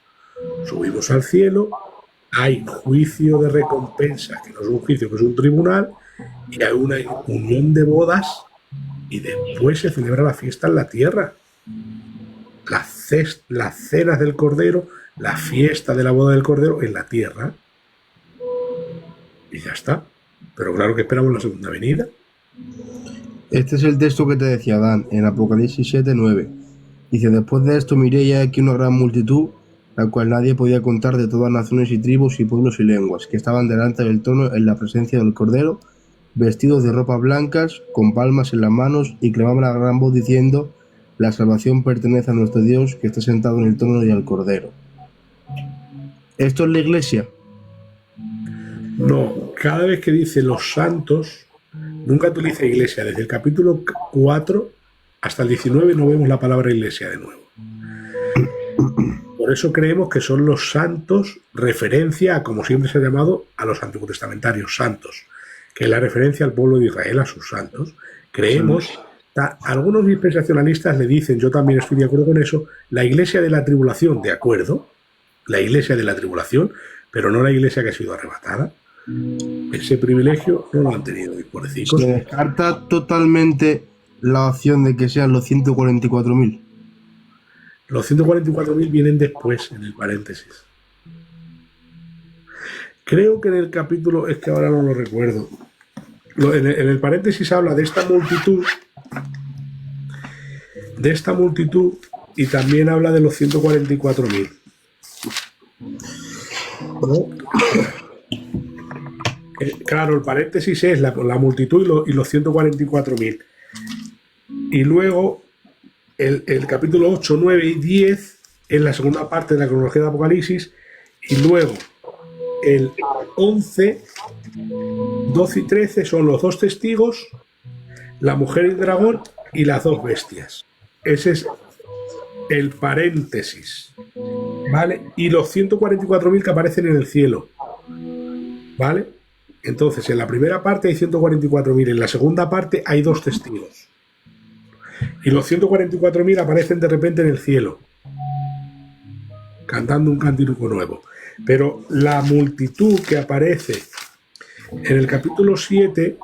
subimos al cielo, hay juicio de recompensa, que no es un juicio, que es un tribunal, y hay una unión de bodas y después se celebra la fiesta en la tierra. Las cenas del Cordero, la fiesta de la boda del Cordero en la tierra. Y ya está. Pero claro que esperamos la segunda venida. Este es el texto que te decía Dan, en Apocalipsis 7:9. Dice, después de esto miré y aquí una gran multitud, la cual nadie podía contar, de todas naciones y tribus y pueblos y lenguas, que estaban delante del trono en la presencia del Cordero, vestidos de ropas blancas, con palmas en las manos, y clamaban a gran voz diciendo, la salvación pertenece a nuestro Dios, que está sentado en el trono y al Cordero. ¿Esto es la iglesia? No, cada vez que dice los santos, nunca utiliza iglesia. Desde el capítulo 4 hasta el 19 no vemos la palabra iglesia de nuevo. Por eso creemos que son los santos referencia a, como siempre se ha llamado, a los antiguos testamentarios santos, que es la referencia al pueblo de Israel, a sus santos. Creemos, algunos dispensacionalistas le dicen, yo también estoy de acuerdo con eso, la iglesia de la tribulación, de acuerdo, la iglesia de la tribulación, pero no la iglesia que ha sido arrebatada. Ese privilegio no lo han tenido mis pobrecicos. ¿Se descarta totalmente la opción de que sean los 144.000? Los 144.000 vienen después, en el paréntesis. Creo que en el capítulo, es que ahora no lo recuerdo, en el paréntesis habla de esta multitud, y también habla de los 144.000. ¿No? Claro, el paréntesis es la multitud y los 144.000. Y luego el capítulo 8, 9 y 10 es la segunda parte de la cronología de Apocalipsis, y luego el 11, 12 y 13 son los dos testigos, la mujer y el dragón y las dos bestias. Ese es el paréntesis, ¿vale? Y los 144.000 que aparecen en el cielo, ¿vale? Entonces, en la primera parte hay 144.000, en la segunda parte hay dos testigos. Y los 144.000 aparecen de repente en el cielo, cantando un cántico nuevo. Pero la multitud que aparece en el capítulo 7,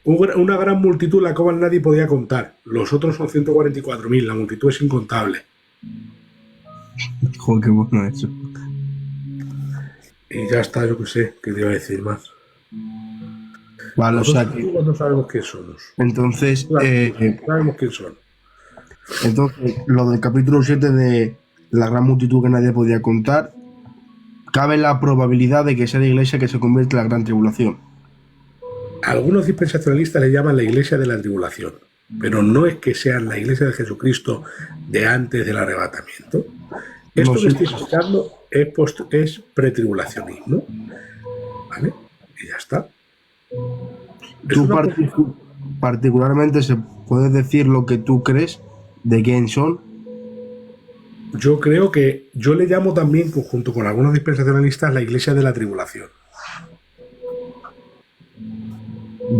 una gran multitud la cual nadie podía contar. Los otros son 144.000, la multitud es incontable. Joder, qué bueno eso. Y ya está, yo qué sé, ¿qué te iba a decir más? Vale, o sea que... no sabemos quién somos. Entonces, sabemos quién son. Entonces, lo del capítulo 7 de la gran multitud que nadie podía contar, cabe la probabilidad de que sea la iglesia que se convierte en la gran tribulación. Algunos dispensacionalistas le llaman la iglesia de la tribulación, pero no es que sean la iglesia de Jesucristo de antes del arrebatamiento. Esto que estoy explicando es pretribulacionismo, ¿vale? Y ya está. Tú particularmente se puede decir lo que tú crees de quién son. Yo creo que yo le llamo también, junto con algunos dispensacionalistas, la iglesia de la tribulación.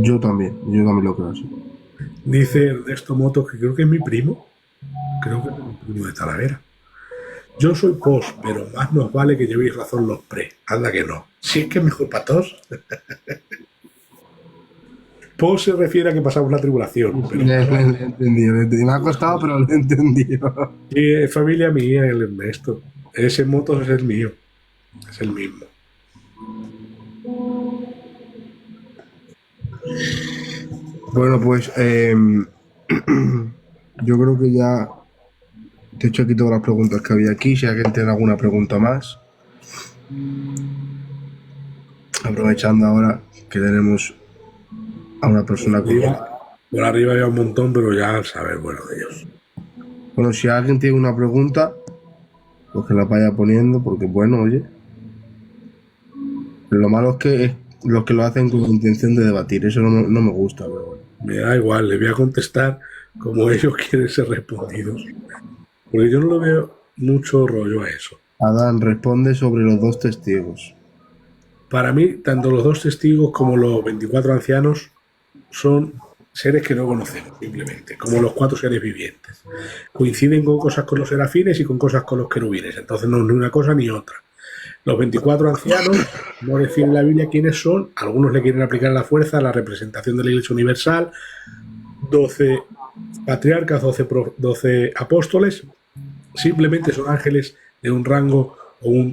Yo también lo creo así. Dice Ernesto Motos, que creo que es mi primo. Creo que es mi primo de Talavera. Yo soy post, pero más nos vale que llevéis razón los pre. Anda que no. Si es que es mejor para todos. Post se refiere a que pasamos la tribulación. Pero... Lo he entendido. Me ha costado, pero lo he entendido. Sí, es familia mía, el Ernesto. Ese Motos es el mío. Es el mismo. Bueno, pues yo creo que ya te he hecho aquí todas las preguntas que había aquí. Si alguien tiene alguna pregunta más, aprovechando ahora que tenemos a una persona por arriba había un montón, pero ya al saber, bueno, de ellos. Bueno, si alguien tiene una pregunta, pues que la vaya poniendo, porque bueno, oye, lo malo es que los que lo hacen con intención de debatir, eso no me gusta, pero bueno. Me da igual, le voy a contestar como ellos quieren ser respondidos, porque yo no le veo mucho rollo a eso. Adán, responde sobre los dos testigos. Para mí, tanto los dos testigos como los 24 ancianos son seres que no conocemos, simplemente, como los 4 seres vivientes. Coinciden con cosas con los serafines y con cosas con los querubines, entonces no es ni una cosa ni otra. Los 24 ancianos no define la Biblia quiénes son, algunos le quieren aplicar a la fuerza la representación de la Iglesia Universal, 12 patriarcas, 12 apóstoles, simplemente son ángeles de un rango o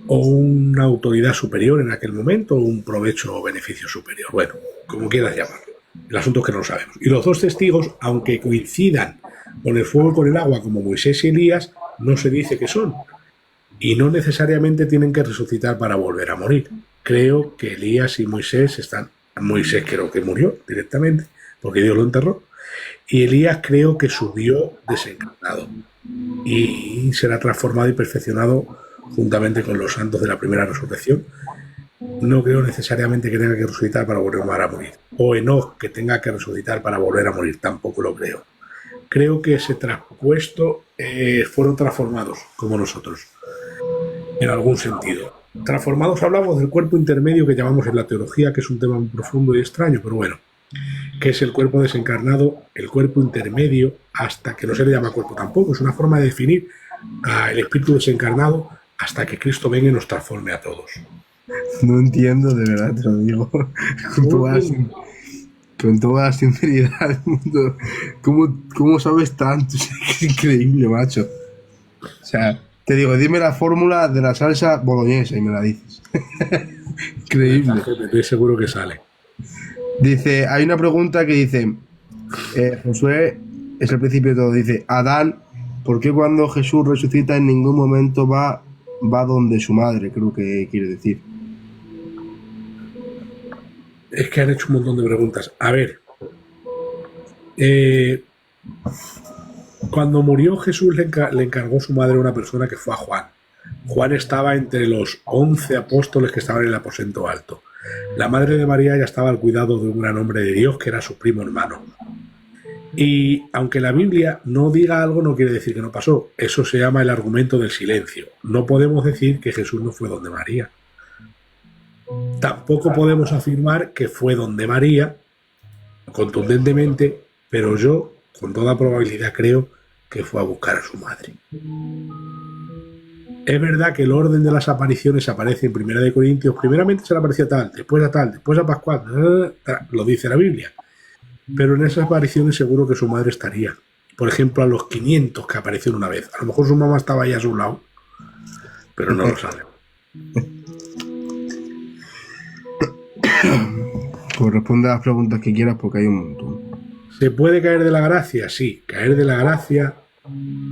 una autoridad superior en aquel momento, o un provecho o beneficio superior. Bueno, como quieras llamarlo. El asunto es que no lo sabemos. Y los 2 testigos, aunque coincidan con el fuego y con el agua, como Moisés y Elías, no se dice que son. Y no necesariamente tienen que resucitar para volver a morir. Creo que Elías y Moisés están... Moisés creo que murió directamente, porque Dios lo enterró. Y Elías creo que subió desencarnado. Y será transformado y perfeccionado juntamente con los santos de la primera resurrección. No creo necesariamente que tenga que resucitar para volver a morir. O Enoc que tenga que resucitar para volver a morir, tampoco lo creo. Creo que ese traspuesto fueron transformados, como nosotros, en algún sentido. Transformados hablamos del cuerpo intermedio que llamamos en la teología, que es un tema muy profundo y extraño, pero bueno, que es el cuerpo desencarnado, el cuerpo intermedio, hasta que no se le llama cuerpo tampoco, es una forma de definir al espíritu desencarnado hasta que Cristo venga y nos transforme a todos. No entiendo, de verdad, te lo digo. Con toda la sinceridad del mundo. ¿Cómo sabes tanto? Es increíble, macho. O sea, te digo, dime la fórmula de la salsa boloñesa y me la dices. Increíble. Estoy seguro que sale. Dice, hay una pregunta que dice, Josué, es el principio de todo, dice, Adán, ¿por qué cuando Jesús resucita en ningún momento va donde su madre? Creo que quiere decir. Es que han hecho un montón de preguntas. A ver, cuando murió Jesús le encargó su madre a una persona que fue a Juan. Juan estaba entre los 11 apóstoles que estaban en el aposento alto. La madre de María ya estaba al cuidado de un gran hombre de Dios que era su primo hermano. Y aunque la Biblia no diga algo, no quiere decir que no pasó. Eso se llama el argumento del silencio. No podemos decir que Jesús no fue donde María. Tampoco podemos afirmar que fue donde María, contundentemente, pero yo, con toda probabilidad, creo que fue a buscar a su madre. Es verdad que el orden de las apariciones aparece en 1 Corintios. Primeramente se le apareció a tal, después a Pascual, lo dice la Biblia. Pero en esas apariciones seguro que su madre estaría. Por ejemplo, a los 500 que aparecieron una vez. A lo mejor su mamá estaba ahí a su lado, pero no lo sabemos. Pues responde a las preguntas que quieras porque hay un montón. ¿Se puede caer de la gracia? Sí, caer de la gracia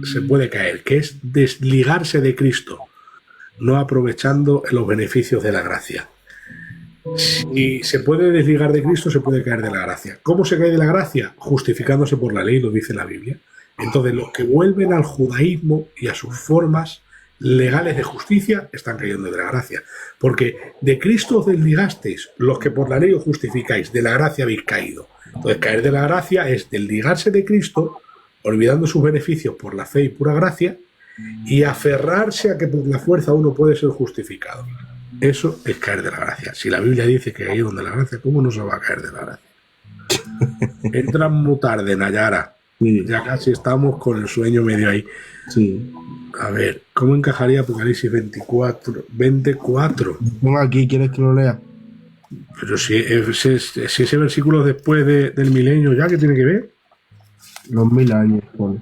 se puede caer, que es desligarse de Cristo, no aprovechando los beneficios de la gracia. Si se puede desligar de Cristo, se puede caer de la gracia. ¿Cómo se cae de la gracia? Justificándose por la ley, lo dice la Biblia. Entonces, los que vuelven al judaísmo y a sus formas legales de justicia están cayendo de la gracia. Porque de Cristo os desligasteis, los que por la ley os justificáis, de la gracia habéis caído. Entonces, caer de la gracia es desligarse de Cristo, olvidando sus beneficios por la fe y pura gracia, y aferrarse a que por la fuerza uno puede ser justificado. Eso es caer de la gracia. Si la Biblia dice que ahí donde la gracia, ¿cómo no se va a caer de la gracia? Entran muy tarde, Nayara. Sí. Ya casi estamos con el sueño medio ahí. Sí. A ver, ¿cómo encajaría Apocalipsis 24? Ponga aquí, ¿quieres que lo lea? Pero si ese versículo después del milenio, ¿ya qué tiene que ver? Los 1000 años, pone.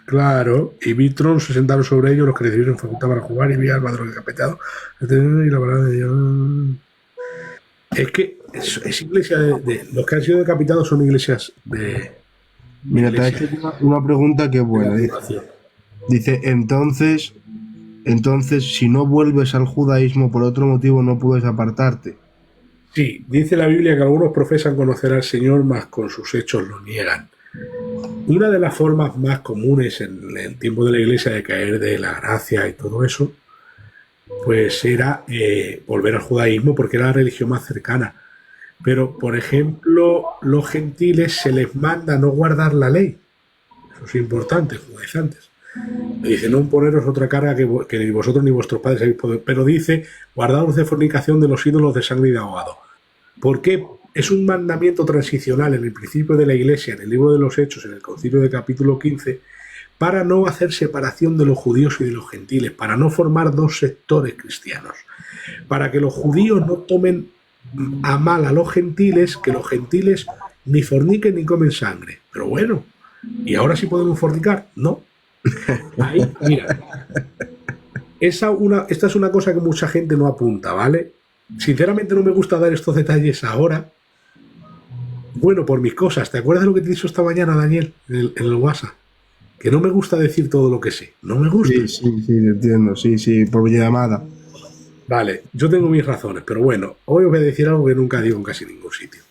Claro, y vi tronos se sentaron sobre ellos, los que recibieron facultad para jugar, y vi alma de los decapitados, y la palabra de Dios. Es que es iglesia de los que han sido decapitados son iglesias de. Mira, te ha hecho una pregunta que es buena. Dice, entonces, si no vuelves al judaísmo por otro motivo, no puedes apartarte. Sí, dice la Biblia que algunos profesan conocer al Señor, mas con sus hechos lo niegan. Una de las formas más comunes en el tiempo de la iglesia de caer de la gracia y todo eso, pues era volver al judaísmo porque era la religión más cercana. Pero, por ejemplo, los gentiles se les manda no guardar la ley. Eso es importante, judaizantes. Dice, no poneros otra carga que ni vosotros ni vuestros padres habéis podido. Pero dice, guardaos de fornicación de los ídolos de sangre y de ahogado. ¿Por qué? Es un mandamiento transicional en el principio de la Iglesia, en el libro de los Hechos, en el Concilio de capítulo 15, para no hacer separación de los judíos y de los gentiles, para no formar dos sectores cristianos, para que los judíos no tomen a mal a los gentiles, que los gentiles ni forniquen ni comen sangre. Pero bueno, ¿y ahora sí podemos fornicar? No. Ahí, mira, esta es una cosa que mucha gente no apunta, ¿vale? Sinceramente no me gusta dar estos detalles ahora. Bueno, por mis cosas. ¿Te acuerdas de lo que te he dicho esta mañana, Daniel, en el WhatsApp? Que no me gusta decir todo lo que sé. No me gusta. Sí, entiendo. Sí, por llamada. Vale, yo tengo mis razones, pero bueno, hoy os voy a decir algo que nunca digo en casi ningún sitio.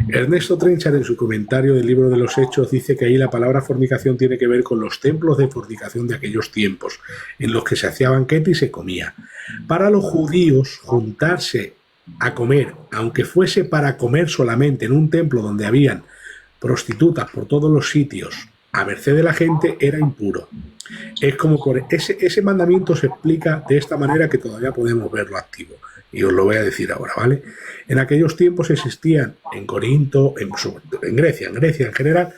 Ernesto Trenchard, en su comentario del libro de los Hechos, dice que ahí la palabra fornicación tiene que ver con los templos de fornicación de aquellos tiempos, en los que se hacía banquete y se comía. Para los judíos, juntarse a comer, aunque fuese para comer solamente en un templo donde habían prostitutas por todos los sitios, a merced de la gente, era impuro. Es como ese mandamiento se explica de esta manera que todavía podemos verlo activo. Y os lo voy a decir ahora, ¿vale? En aquellos tiempos existían en Corinto, en Grecia en general,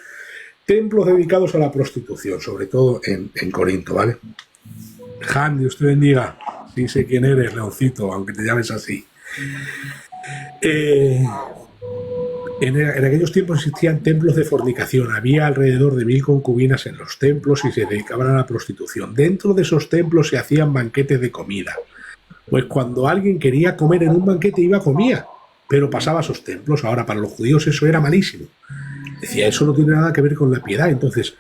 templos dedicados a la prostitución, sobre todo en Corinto, ¿vale? Han, Dios te bendiga. Sí sé quién eres, Leoncito, aunque te llames así. En aquellos tiempos existían templos de fornicación. Había alrededor de 1000 concubinas en los templos y se dedicaban a la prostitución. Dentro de esos templos se hacían banquetes de comida. Pues cuando alguien quería comer en un banquete iba, comía, pero pasaba a esos templos. Ahora, para los judíos eso era malísimo. Decía, eso no tiene nada que ver con la piedad. Entonces,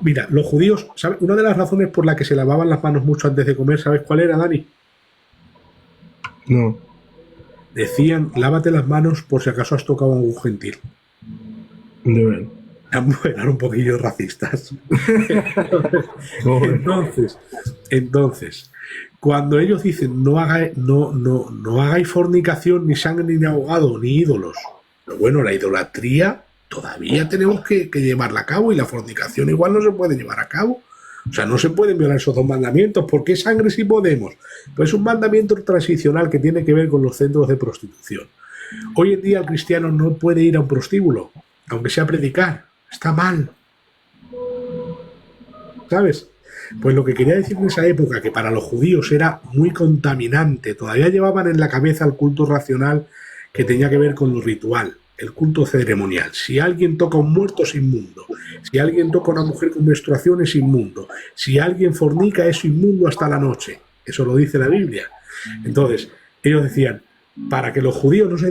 mira, los judíos, ¿sabes? Una de las razones por la que se lavaban las manos mucho antes de comer, ¿sabes cuál era, Dani? No. Decían, lávate las manos por si acaso has tocado a un gentil. De verdad. Eran un poquillo racistas. Entonces, cuando ellos dicen no hagáis fornicación, ni sangre, ni ahogado, ni ídolos, pero bueno, la idolatría todavía tenemos que llevarla a cabo, y la fornicación igual no se puede llevar a cabo. O sea, no se pueden violar esos dos mandamientos. ¿Por qué sangre sí podemos? Pues es un mandamiento transicional que tiene que ver con los centros de prostitución. Hoy en día el cristiano no puede ir a un prostíbulo, aunque sea a predicar. Está mal. ¿Sabes? Pues lo que quería decir en esa época, que para los judíos era muy contaminante, todavía llevaban en la cabeza el culto racional que tenía que ver con lo ritual, el culto ceremonial. Si alguien toca a un muerto es inmundo. Si alguien toca a una mujer con menstruación es inmundo. Si alguien fornica es inmundo hasta la noche. Eso lo dice la Biblia. Entonces, ellos decían, para que los judíos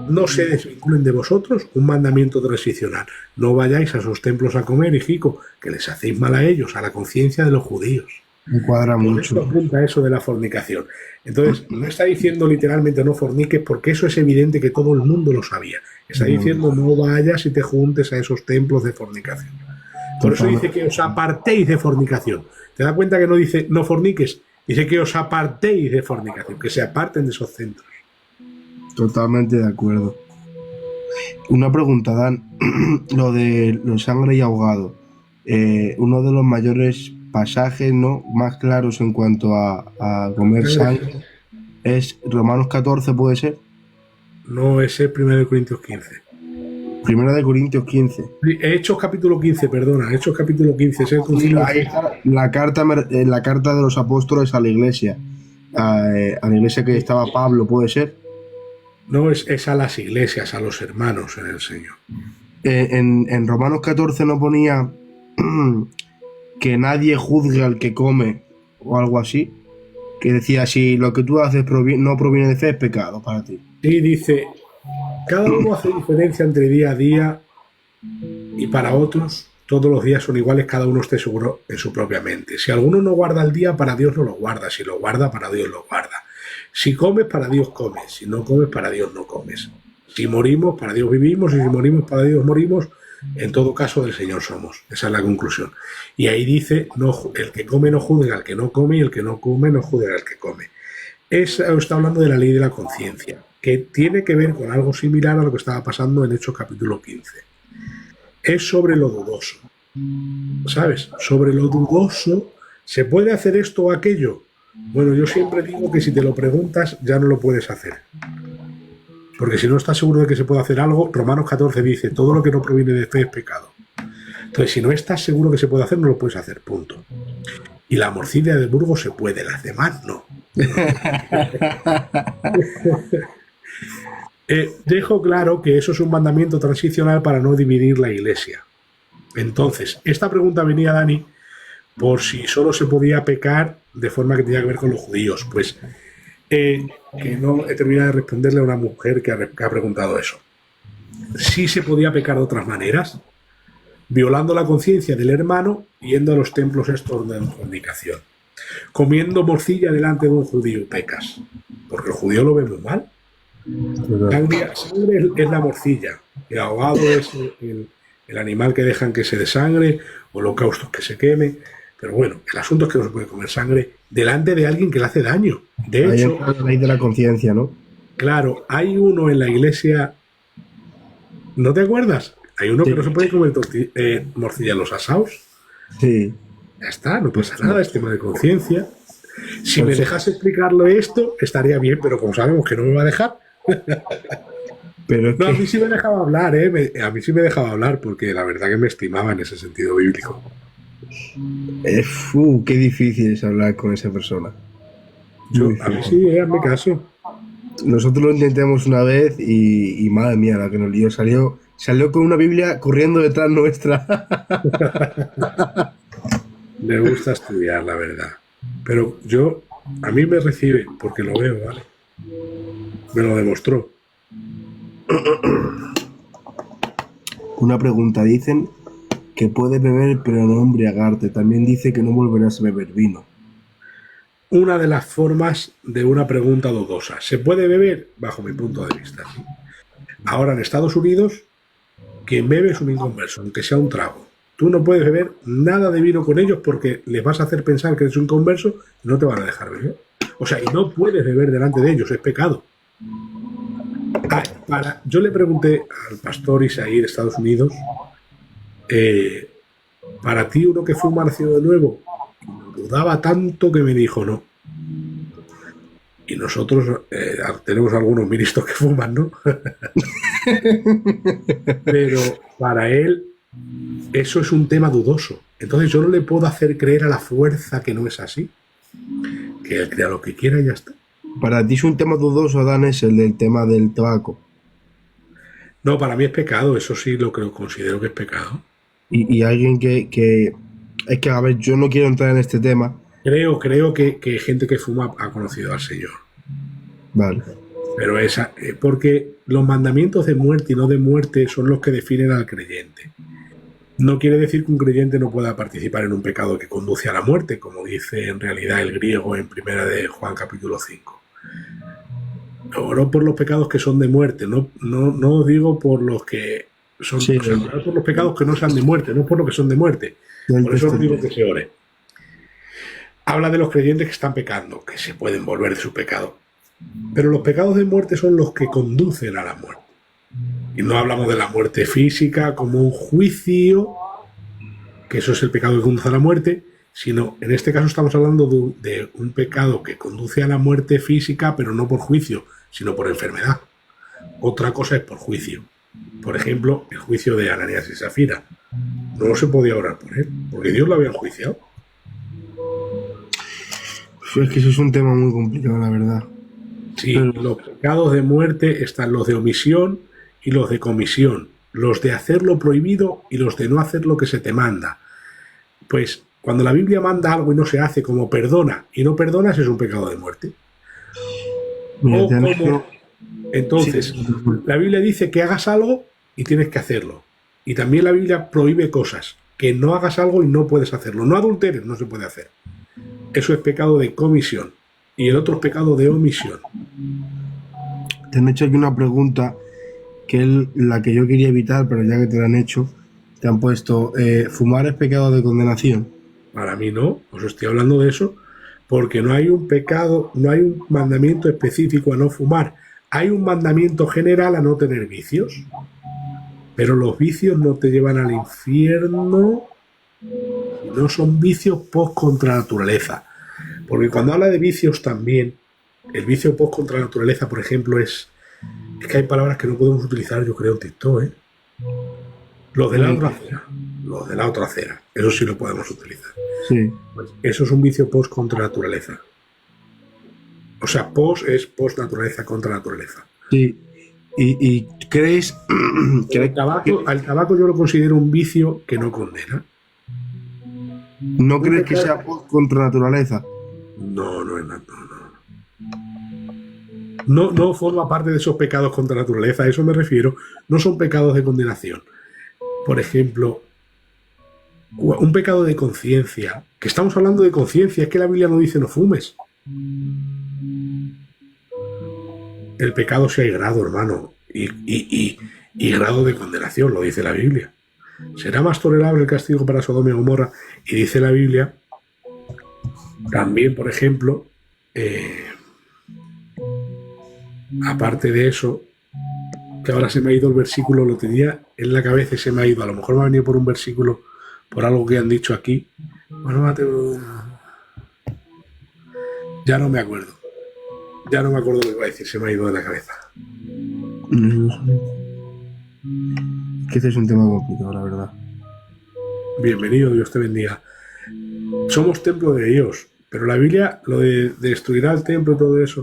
no se desvinculen de vosotros, un mandamiento transicional. No vayáis a sus templos a comer, hijico, que les hacéis mal a ellos, a la conciencia de los judíos. Me cuadra mucho. Esto apunta a eso de la fornicación. Entonces, no está diciendo literalmente no forniques, porque eso es evidente que todo el mundo lo sabía. Está diciendo no vayas y te juntes a esos templos de fornicación. Por eso dice que os apartéis de fornicación. ¿Te das cuenta que no dice no forniques? Dice que os apartéis de fornicación, que se aparten de esos centros. Totalmente de acuerdo. Una pregunta, Dan. Lo de los sangre y ahogado. Uno de los mayores pasajes, ¿no?, más claros en cuanto a comer sangre es Romanos 14, ¿puede ser? No, ese es 1 Corintios 15. 1 Corintios 15. Hechos capítulo 15, perdona. Hechos capítulo 15. Es el concilio. Ahí está la carta de los apóstoles a la iglesia. A la iglesia que estaba Pablo, ¿puede ser? No, es a las iglesias, a los hermanos en el Señor. En Romanos 14 no ponía que nadie juzgue al que come o algo así, que decía, si lo que tú haces no proviene de fe, es pecado para ti. Sí, dice, cada uno hace diferencia entre día a día, y para otros todos los días son iguales, cada uno esté seguro en su propia mente. Si alguno no guarda el día, para Dios no lo guarda. Si lo guarda, para Dios lo guarda. Si comes, para Dios comes. Si no comes, para Dios no comes. Si morimos, para Dios vivimos. Y si morimos, para Dios morimos. En todo caso, del Señor somos. Esa es la conclusión. Y ahí dice, no, el que come no juzga al que no come, y el que no come no juzga al que come. Está hablando de la ley de la conciencia, que tiene que ver con algo similar a lo que estaba pasando en Hechos capítulo 15. Es sobre lo dudoso. ¿Sabes? Sobre lo dudoso, ¿se puede hacer esto o aquello? Bueno, yo siempre digo que si te lo preguntas, ya no lo puedes hacer. Porque si no estás seguro de que se puede hacer algo, Romanos 14 dice, todo lo que no proviene de fe es pecado. Entonces, si no estás seguro que se puede hacer, no lo puedes hacer, punto. Y la morcilla de Burgos se puede, las demás no. Dejo claro que eso es un mandamiento transicional para no dividir la iglesia. Entonces, esta pregunta venía, Dani, por si solo se podía pecar de forma que tenía que ver con los judíos. Pues que no he terminado de responderle a una mujer que ha preguntado eso. Sí se podía pecar de otras maneras, violando la conciencia del hermano, yendo a los templos estos de fornicación. Comiendo morcilla delante de un judío pecas, porque el judío lo ve muy mal. Sangre es la morcilla, el ahogado es el animal que dejan que se desangre, holocaustos que se queme. Pero bueno, el asunto es que no se puede comer sangre delante de alguien que le hace daño. De hecho, la ley de la conciencia, ¿no? Claro, hay uno en la iglesia, ¿no te acuerdas? Hay uno que no se puede comer morcilla en los asaos. Sí. Ya está, no pasa nada, es tema de conciencia. Si me dejas explicarlo esto, estaría bien, pero como sabemos que no me va a dejar. Pero no, a mí sí me dejaba hablar, a mí sí me dejaba hablar, porque la verdad que me estimaba en ese sentido bíblico. Qué difícil es hablar con esa persona. A mí sí, hazme caso. Nosotros lo intentamos una vez y madre mía, la que nos lió, salió con una Biblia corriendo detrás nuestra. Le gusta estudiar, la verdad. Pero a mí me recibe, porque lo veo, ¿vale? Me lo demostró. Una pregunta, dicen que puedes beber pero no embriagarte. También dice que no volverás a beber vino. Una de las formas de una pregunta dudosa. ¿Se puede beber? Bajo mi punto de vista, sí. Ahora, en Estados Unidos, quien bebe es un inconverso, aunque sea un trago. Tú no puedes beber nada de vino con ellos porque les vas a hacer pensar que eres un converso y no te van a dejar beber. O sea, y no puedes beber delante de ellos, es pecado. Yo le pregunté al pastor Isaí de Estados Unidos, para ti uno que fuma nacido de nuevo, dudaba tanto que me dijo no. Y nosotros tenemos algunos ministros que fuman, ¿no? Pero para él eso es un tema dudoso. Entonces yo no le puedo hacer creer a la fuerza que no es así. Que él crea lo que quiera y ya está. Para ti es un tema dudoso, Dan, es el del tema del tabaco. No, para mí es pecado, eso sí lo considero que es pecado. Y alguien que... Es que, a ver, yo no quiero entrar en este tema. Creo que gente que fuma ha conocido al Señor. Vale. Pero porque los mandamientos de muerte y no de muerte son los que definen al creyente. No quiere decir que un creyente no pueda participar en un pecado que conduce a la muerte, como dice en realidad el griego en 1 de Juan capítulo 5. No por los pecados que son de muerte, no digo por los que son, sí, por los pecados que no sean de muerte, no por los que son de muerte. Por eso no digo que se ore. Habla de los creyentes que están pecando, que se pueden volver de su pecado. Pero los pecados de muerte son los que conducen a la muerte. Y no hablamos de la muerte física como un juicio, que eso es el pecado que conduce a la muerte, sino en este caso estamos hablando de un pecado que conduce a la muerte física, pero no por juicio, sino por enfermedad. Otra cosa es por juicio. Por ejemplo, el juicio de Ananías y Zafira. No se podía orar por él, porque Dios lo había enjuiciado. Es que eso es un tema muy complicado, la verdad. Sí, los pecados de muerte están los de omisión y los de comisión, los de hacer lo prohibido y los de no hacer lo que se te manda. Pues cuando la Biblia manda algo y no se hace, como perdona y no perdonas, es un pecado de muerte. Entonces, la Biblia dice que hagas algo y tienes que hacerlo. Y también la Biblia prohíbe cosas, que no hagas algo y no puedes hacerlo. No adulteres, no se puede hacer. Eso es pecado de comisión. Y el otro es pecado de omisión. Te han hecho aquí una pregunta que es la que yo quería evitar, pero ya que te la han hecho, te han puesto, ¿fumar es pecado de condenación? Para mí no, os estoy hablando de eso, porque no hay un pecado, no hay un mandamiento específico a no fumar. Hay un mandamiento general a no tener vicios. Pero los vicios no te llevan al infierno, no son vicios post contra naturaleza. Porque cuando habla de vicios también, el vicio post contra naturaleza, por ejemplo, es que hay palabras que no podemos utilizar, yo creo, en TikTok, ¿eh? Los de la lo de la otra acera. Eso sí lo podemos utilizar. Sí. Pues eso es un vicio post contra naturaleza. O sea, post es post naturaleza contra naturaleza. Sí. ¿Y crees que Al tabaco yo lo considero un vicio que no condena. no crees que sea contra naturaleza? No, no es nada. No forma parte de esos pecados contra naturaleza, a eso me refiero. No son pecados de condenación. Por ejemplo, un pecado de conciencia, que estamos hablando de conciencia, es que la Biblia no dice no fumes. El pecado sí hay grado, hermano, y grado de condenación, lo dice la Biblia. Será más tolerable el castigo para Sodoma y Gomorra, y dice la Biblia también, por ejemplo, aparte de eso, que ahora se me ha ido el versículo, lo tenía en la cabeza y se me ha ido. A lo mejor me ha venido por un versículo, por algo que han dicho aquí. Bueno, Mateo, ya no me acuerdo. Ya no me acuerdo lo que iba a decir, se me ha ido de la cabeza. Que este es un tema complicado, la verdad. Bienvenido, Dios te bendiga. Somos templo de Dios, pero la Biblia, lo de destruirá el templo y todo eso.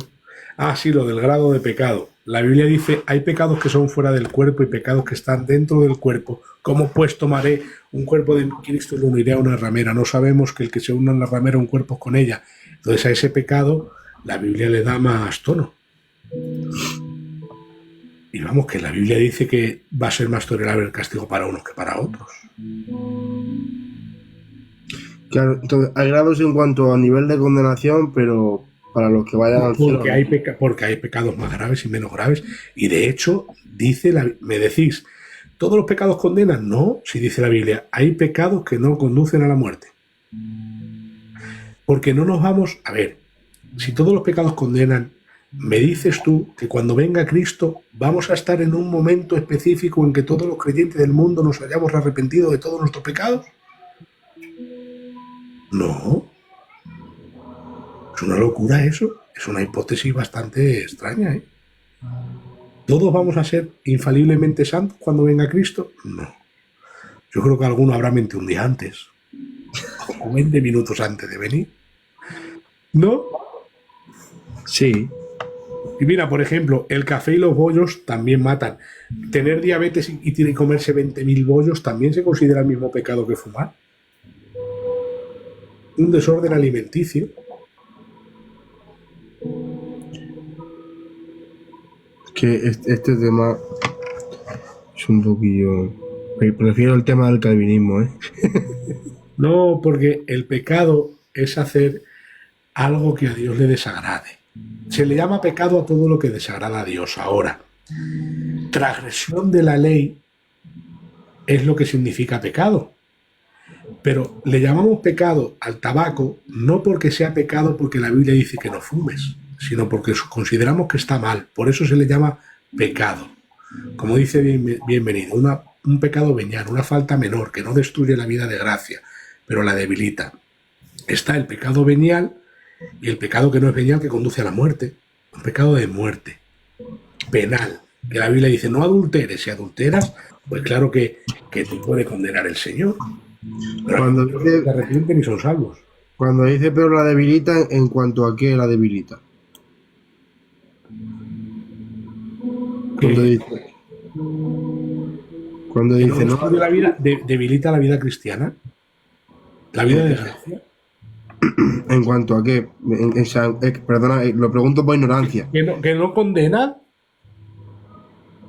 Ah, sí, lo del grado de pecado. La Biblia dice, hay pecados que son fuera del cuerpo y pecados que están dentro del cuerpo. ¿Cómo pues tomaré un cuerpo de Cristo y lo uniré a una ramera? No sabemos que el que se una a la ramera un cuerpo es con ella. Entonces a ese pecado la Biblia le da más tono. Y vamos, que la Biblia dice que va a ser más tolerable el castigo para unos que para otros. Claro, entonces hay grados en cuanto a nivel de condenación, pero para los que vayan al cielo. Porque hay pecados más graves y menos graves. Y de hecho, me decís, ¿todos los pecados condenan? No, si dice la Biblia, hay pecados que no conducen a la muerte. Porque no nos vamos... A ver, si todos los pecados condenan, ¿me dices tú que cuando venga Cristo vamos a estar en un momento específico en que todos los creyentes del mundo nos hayamos arrepentido de todos nuestros pecados? No. Es una locura eso. Es una hipótesis bastante extraña, ¿eh? ¿Todos vamos a ser infaliblemente santos cuando venga Cristo? No. Yo creo que alguno habrá mentido un día antes. O 20 minutos antes de venir. ¿No? Sí. Y mira, por ejemplo, el café y los bollos también matan. Tener diabetes y tiene que comerse 20.000 bollos también se considera el mismo pecado que fumar. Un desorden alimenticio. Que este tema es un poquillo... Prefiero el tema del calvinismo, ¿eh? No, porque el pecado es hacer algo que a Dios le desagrade. Se le llama pecado a todo lo que desagrada a Dios. Ahora, transgresión de la ley es lo que significa pecado. Pero le llamamos pecado al tabaco no porque sea pecado porque la Biblia dice que no fumes, sino porque consideramos que está mal. Por eso se le llama pecado. Como dice bienvenido, un pecado venial, una falta menor que no destruye la vida de gracia, pero la debilita. Está el pecado venial y el pecado que no es venial, que conduce a la muerte. Un pecado de muerte, penal, que la Biblia dice no adulteres. Si adulteras, pues claro que te puede condenar el Señor. Pero Cuando no se arrepienten y son salvos. Cuando dice pero la debilita, ¿en cuanto a qué la debilita? Cuando dice no, la vida, debilita la vida cristiana, la vida de gracia. ¿En cuanto a qué? Perdona, lo pregunto por ignorancia. Que no condena,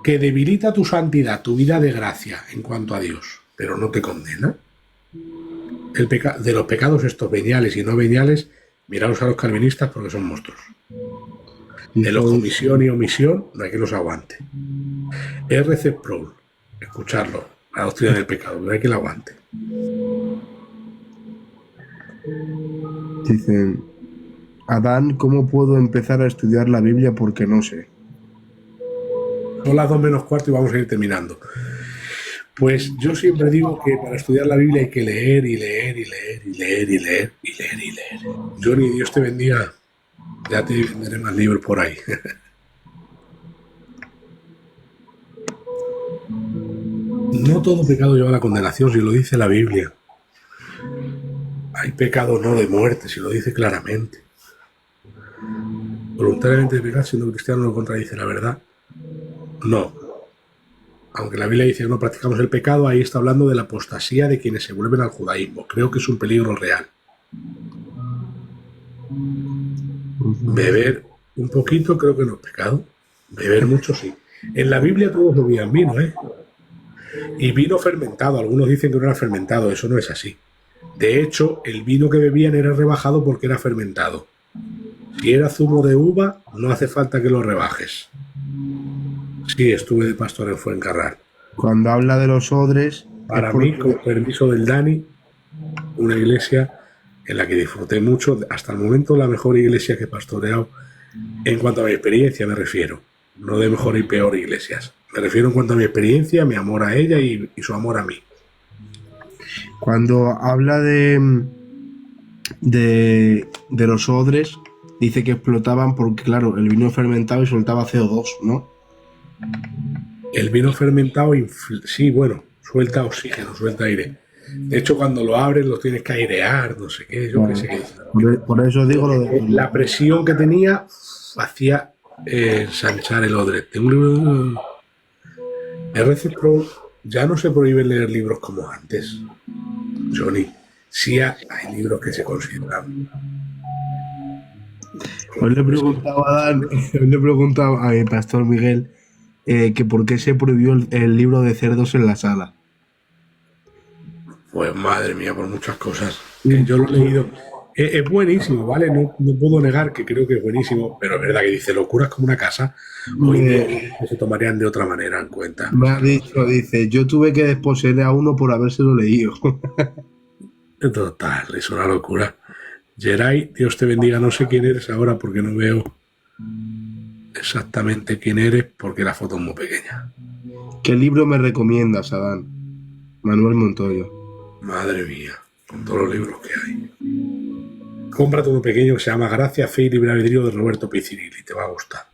que debilita tu santidad, tu vida de gracia en cuanto a Dios, pero no te condena. De los pecados estos veniales y no veniales, miraos a los calvinistas porque son monstruos. De los comisión y omisión, no hay que los aguante. R.C. Sproul, escucharlo, la doctrina del pecado, no hay que lo aguante. Dicen, Adán, ¿cómo puedo empezar a estudiar la Biblia? Porque no sé. Son las 2:45 y vamos a ir terminando. Pues yo siempre digo que para estudiar la Biblia hay que leer y leer y leer y leer y leer y leer y leer. Johnny, Dios te bendiga. Ya te venderé más libros por ahí. No todo pecado lleva a la condenación, si lo dice la Biblia. Hay pecado no de muerte, si lo dice claramente. Voluntariamente pecar siendo cristiano no contradice la verdad. No. Aunque la Biblia dice que no practicamos el pecado, ahí está hablando de la apostasía de quienes se vuelven al judaísmo. Creo que es un peligro real. Beber un poquito creo que no es pecado. Beber mucho sí. En la Biblia todos bebían vino, ¿eh? Y vino fermentado. Algunos dicen que no era fermentado. Eso no es así. De hecho, el vino que bebían era rebajado porque era fermentado. Si era zumo de uva, no hace falta que lo rebajes. Sí, estuve de pastor en Fuencarral. Cuando habla de los odres... Para mí, con permiso del Dani, una iglesia en la que disfruté mucho, hasta el momento la mejor iglesia que he pastoreado, en cuanto a mi experiencia me refiero, no de mejor y peor iglesias. Me refiero en cuanto a mi experiencia, mi amor a ella y su amor a mí. Cuando habla de los odres, dice que explotaban porque, claro, el vino fermentado y soltaba CO2, ¿no? El vino fermentado, sí, bueno, suelta oxígeno, suelta aire. De hecho, cuando lo abres lo tienes que airear, no sé qué, yo qué sé qué. Por eso digo lo de... La presión que tenía hacía ensanchar el odre. Tengo un libro... RC Pro, ya no se prohíbe leer libros como antes, Johnny. Sí hay libros que se consideran. Hoy le he preguntado a mi pastor Miguel que por qué se prohibió el libro de cerdos en la sala. Pues madre mía, por muchas cosas. Yo lo he leído. Es buenísimo, ¿vale? No puedo negar que creo que es buenísimo, pero es verdad que dice locuras como una casa. Hoy que se tomarían de otra manera en cuenta. Me ha dicho, dice, yo tuve que desposeer a uno por habérselo leído. Total, es una locura. Geray, Dios te bendiga, no sé quién eres ahora porque no veo exactamente quién eres porque la foto es muy pequeña. ¿Qué libro me recomiendas, Adán? Manuel Montoyo. Madre mía, con todos los libros que hay. Cómprate uno pequeño que se llama Gracia, Fe y Libre Albedrío de Roberto Pizzirilli, te va a gustar.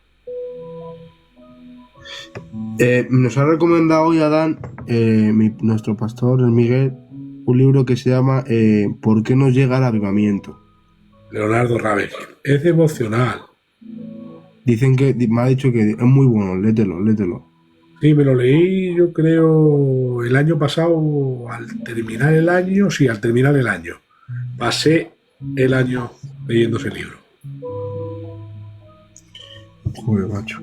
Nos ha recomendado hoy Adán, nuestro pastor, el Miguel, un libro que se llama ¿Por qué no llega el avivamiento? Leonardo Ravenhill. Es devocional. Dicen que, me ha dicho que es muy bueno, lételo. Sí, me lo leí yo creo el año pasado, al terminar el año, pasé el año leyendo ese libro. Joder, macho.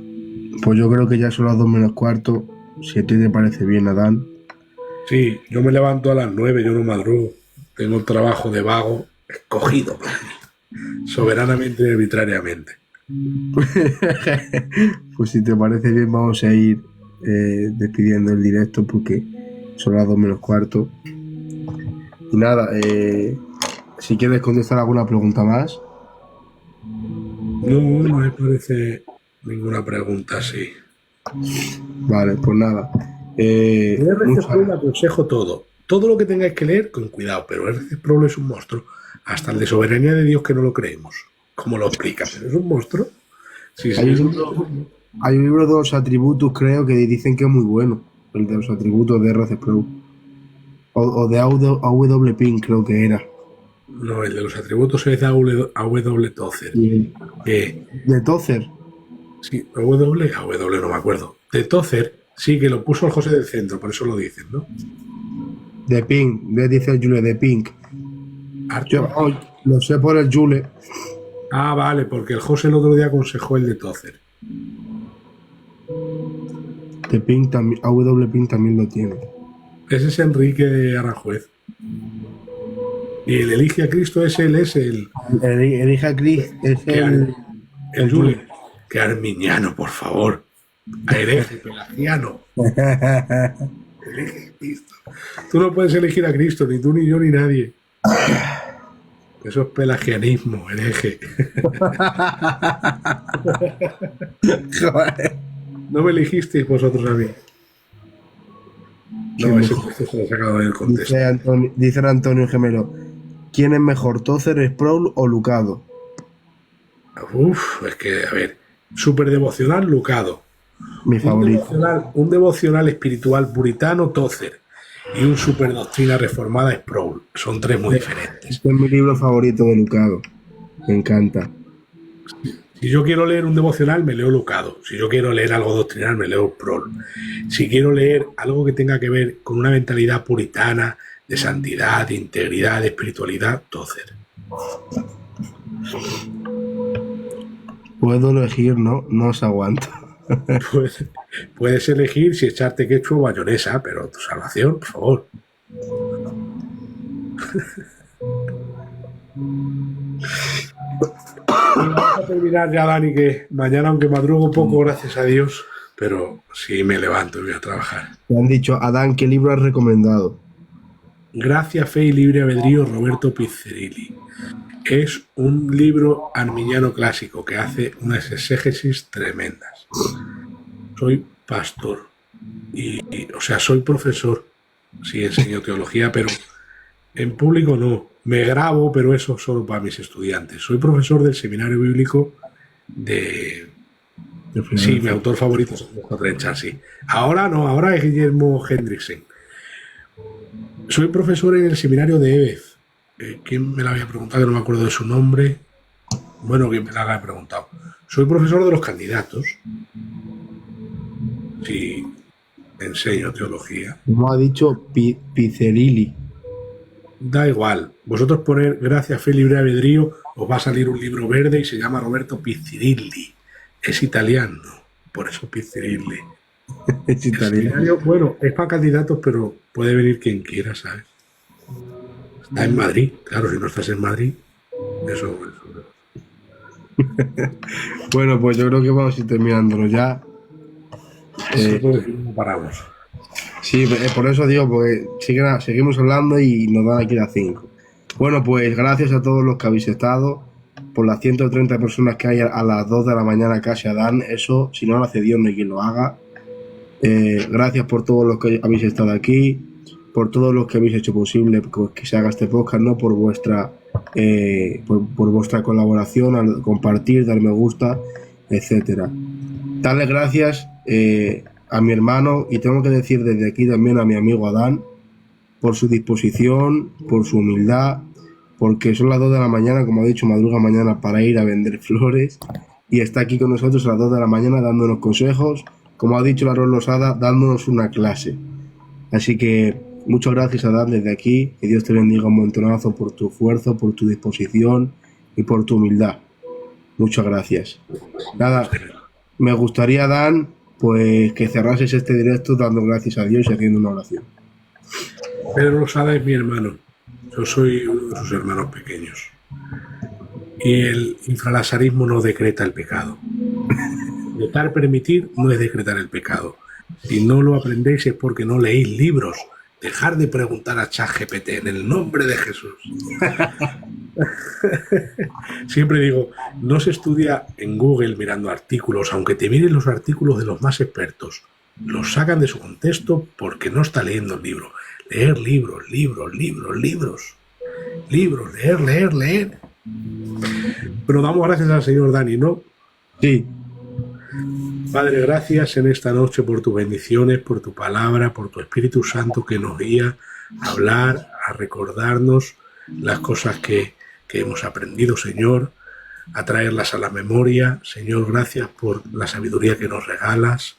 Pues yo creo que ya son las 2:45, si a ti te parece bien, Adán. Sí, yo me levanto a las 9, yo no madrugo. Tengo un trabajo de vago escogido para mí, soberanamente y arbitrariamente. Pues si te parece bien, vamos a ir despidiendo el directo porque son las 2:45. Y nada, si quieres contestar alguna pregunta más. No me parece ninguna pregunta así. Vale, pues nada. RC Pro le aconsejo todo. Todo lo que tengáis que leer, con cuidado, pero RC Pro es un monstruo. Hasta el de Soberanía de Dios que no lo creemos. ¿Cómo lo explicas? ¿Es un monstruo? Sí, hay un libro de los atributos, creo, que dicen que es muy bueno. El de los atributos de RC Pro. O de AW Pink, creo que era. No, el de los atributos es de AW Tozer. ¿De Tozer? Sí, AW no me acuerdo. De Tozer, sí, que lo puso el José del Centro, por eso lo dicen, ¿no? De Pink, dice el Jule, de Pink. Yo lo sé por el Jule. Ah, vale, porque el José el otro día aconsejó el de Tozer. De Pink también, AW Pink también lo tiene. Ese es Enrique Aranjuez. Y el Elige a Cristo es el Elige a Cristo es el Jule. Que arminiano, por favor. Hereje, pelagiano. Elige a Cristo. Tú no puedes elegir a Cristo, ni tú, ni yo, ni nadie. Eso es pelagianismo, hereje. No me elegisteis vosotros a mí. No, ese texto se lo he sacado del contexto. Dice Antonio Gemelo, ¿quién es mejor, Tozer, Sproul o Lucado? Uf, es que, a ver, súper devocional Lucado. Mi favorito. Un devocional espiritual puritano, Tozer, y un superdoctrina reformada, Sproul. Son tres muy diferentes. Este es mi libro favorito de Lucado. Me encanta. Si yo quiero leer un devocional, me leo Lucado. Si yo quiero leer algo doctrinal, me leo Sproul. Si quiero leer algo que tenga que ver con una mentalidad puritana, de santidad, de integridad, de espiritualidad, Tozer. Puedo elegir, no os aguanto. Puedes elegir si echarte ketchup o mayonesa, pero tu salvación, por favor. Vamos a terminar ya, Dani, que mañana, aunque madrugo poco, gracias a Dios, pero sí me levanto y voy a trabajar. Me han dicho, Adán, ¿qué libro has recomendado? Gracia, Fe y Libre Albedrío, Roberto Pizzerilli. Es un libro arminiano clásico que hace unas exégesis tremendas. Soy pastor o sea, soy profesor. Sí, enseño teología, pero en público no. Me grabo, pero eso solo para mis estudiantes. Soy profesor del seminario bíblico de... Sí, mi autor favorito es Trenchard, sí. Ahora no, ahora es Guillermo Hendrickson. Soy profesor en el seminario de Ebez. ¿Quién me la había preguntado? No me acuerdo de su nombre. Bueno, ¿quién me la había preguntado? Soy profesor de los candidatos. Sí, enseño teología. Como ha dicho Pizzerilli. Da igual. Vosotros poner Gracia, Fe, Libre Albedrío, os va a salir un libro verde y se llama Roberto Pizzerilli. Es italiano, por eso Pizzerilli. Es italiano. Bueno, es para candidatos, pero puede venir quien quiera, ¿sabes? Está en Madrid. Claro, si no estás en Madrid, eso. Bueno, pues yo creo que vamos a ir terminándolo ya. No paramos. Sí, por eso digo, porque seguimos hablando y nos dan aquí las 5. Bueno, pues gracias a todos los que habéis estado. Por las 130 personas que hay a las 2 de la mañana casi a Dan, eso, si no lo hace Dios, no hay quien lo haga. Gracias por todos los que habéis estado aquí, por todos los que habéis hecho posible que se haga este podcast, ¿no? Por vuestra colaboración, al compartir, dar me gusta, etcétera. Darle gracias a mi hermano, y tengo que decir desde aquí también a mi amigo Adán, por su disposición, por su humildad, porque son las 2 de la mañana, como ha dicho, madruga mañana para ir a vender flores, y está aquí con nosotros a las 2 de la mañana dándonos consejos, como ha dicho la Losada, dándonos una clase. Así que muchas gracias, Adán, desde aquí, que Dios te bendiga un montonazo por tu esfuerzo, por tu disposición y por tu humildad. Muchas gracias. Nada, me gustaría, Dan, pues que cerrases este directo dando gracias a Dios y haciendo una oración. Pedro Losada es mi hermano. Yo soy uno de sus hermanos pequeños. Y el infralazarismo no decreta el pecado. Dejar permitir no es decretar el pecado. Si no lo aprendéis es porque no leéis libros. Dejar de preguntar a ChatGPT en el nombre de Jesús. Siempre digo, no se estudia en Google mirando artículos, aunque te miren los artículos de los más expertos. Los sacan de su contexto porque no está leyendo el libro. Leer libros. Libros, leer. Pero damos gracias al Señor, Dani, ¿no? Sí. Padre, gracias en esta noche por tus bendiciones, por tu palabra, por tu Espíritu Santo que nos guía a hablar, a recordarnos las cosas que hemos aprendido, Señor, a traerlas a la memoria. Señor, gracias por la sabiduría que nos regalas,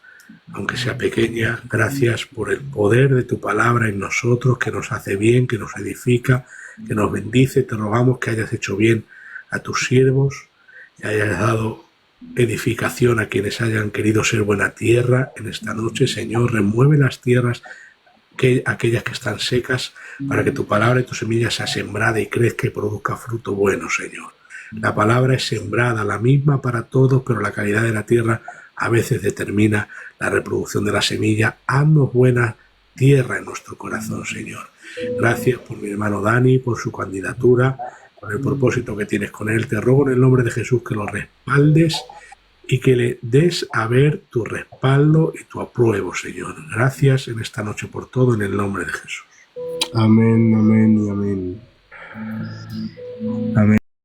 aunque sea pequeña. Gracias por el poder de tu palabra en nosotros, que nos hace bien, que nos edifica, que nos bendice. Te rogamos que hayas hecho bien a tus siervos y hayas dado edificación a quienes hayan querido ser buena tierra en esta noche. Señor, remueve las tierras, aquellas que están secas, para que tu palabra y tu semilla sea sembrada y crezca y produzca fruto bueno, Señor. La palabra es sembrada, la misma para todos, pero la calidad de la tierra a veces determina la reproducción de la semilla. Haznos buena tierra en nuestro corazón, Señor. Gracias por mi hermano Dani, por su candidatura, por el propósito que tienes con él. Te ruego en el nombre de Jesús que lo respaldes y que le des a ver tu respaldo y tu apruebo, Señor. Gracias en esta noche por todo, en el nombre de Jesús. Amén, amén y amén. Amén.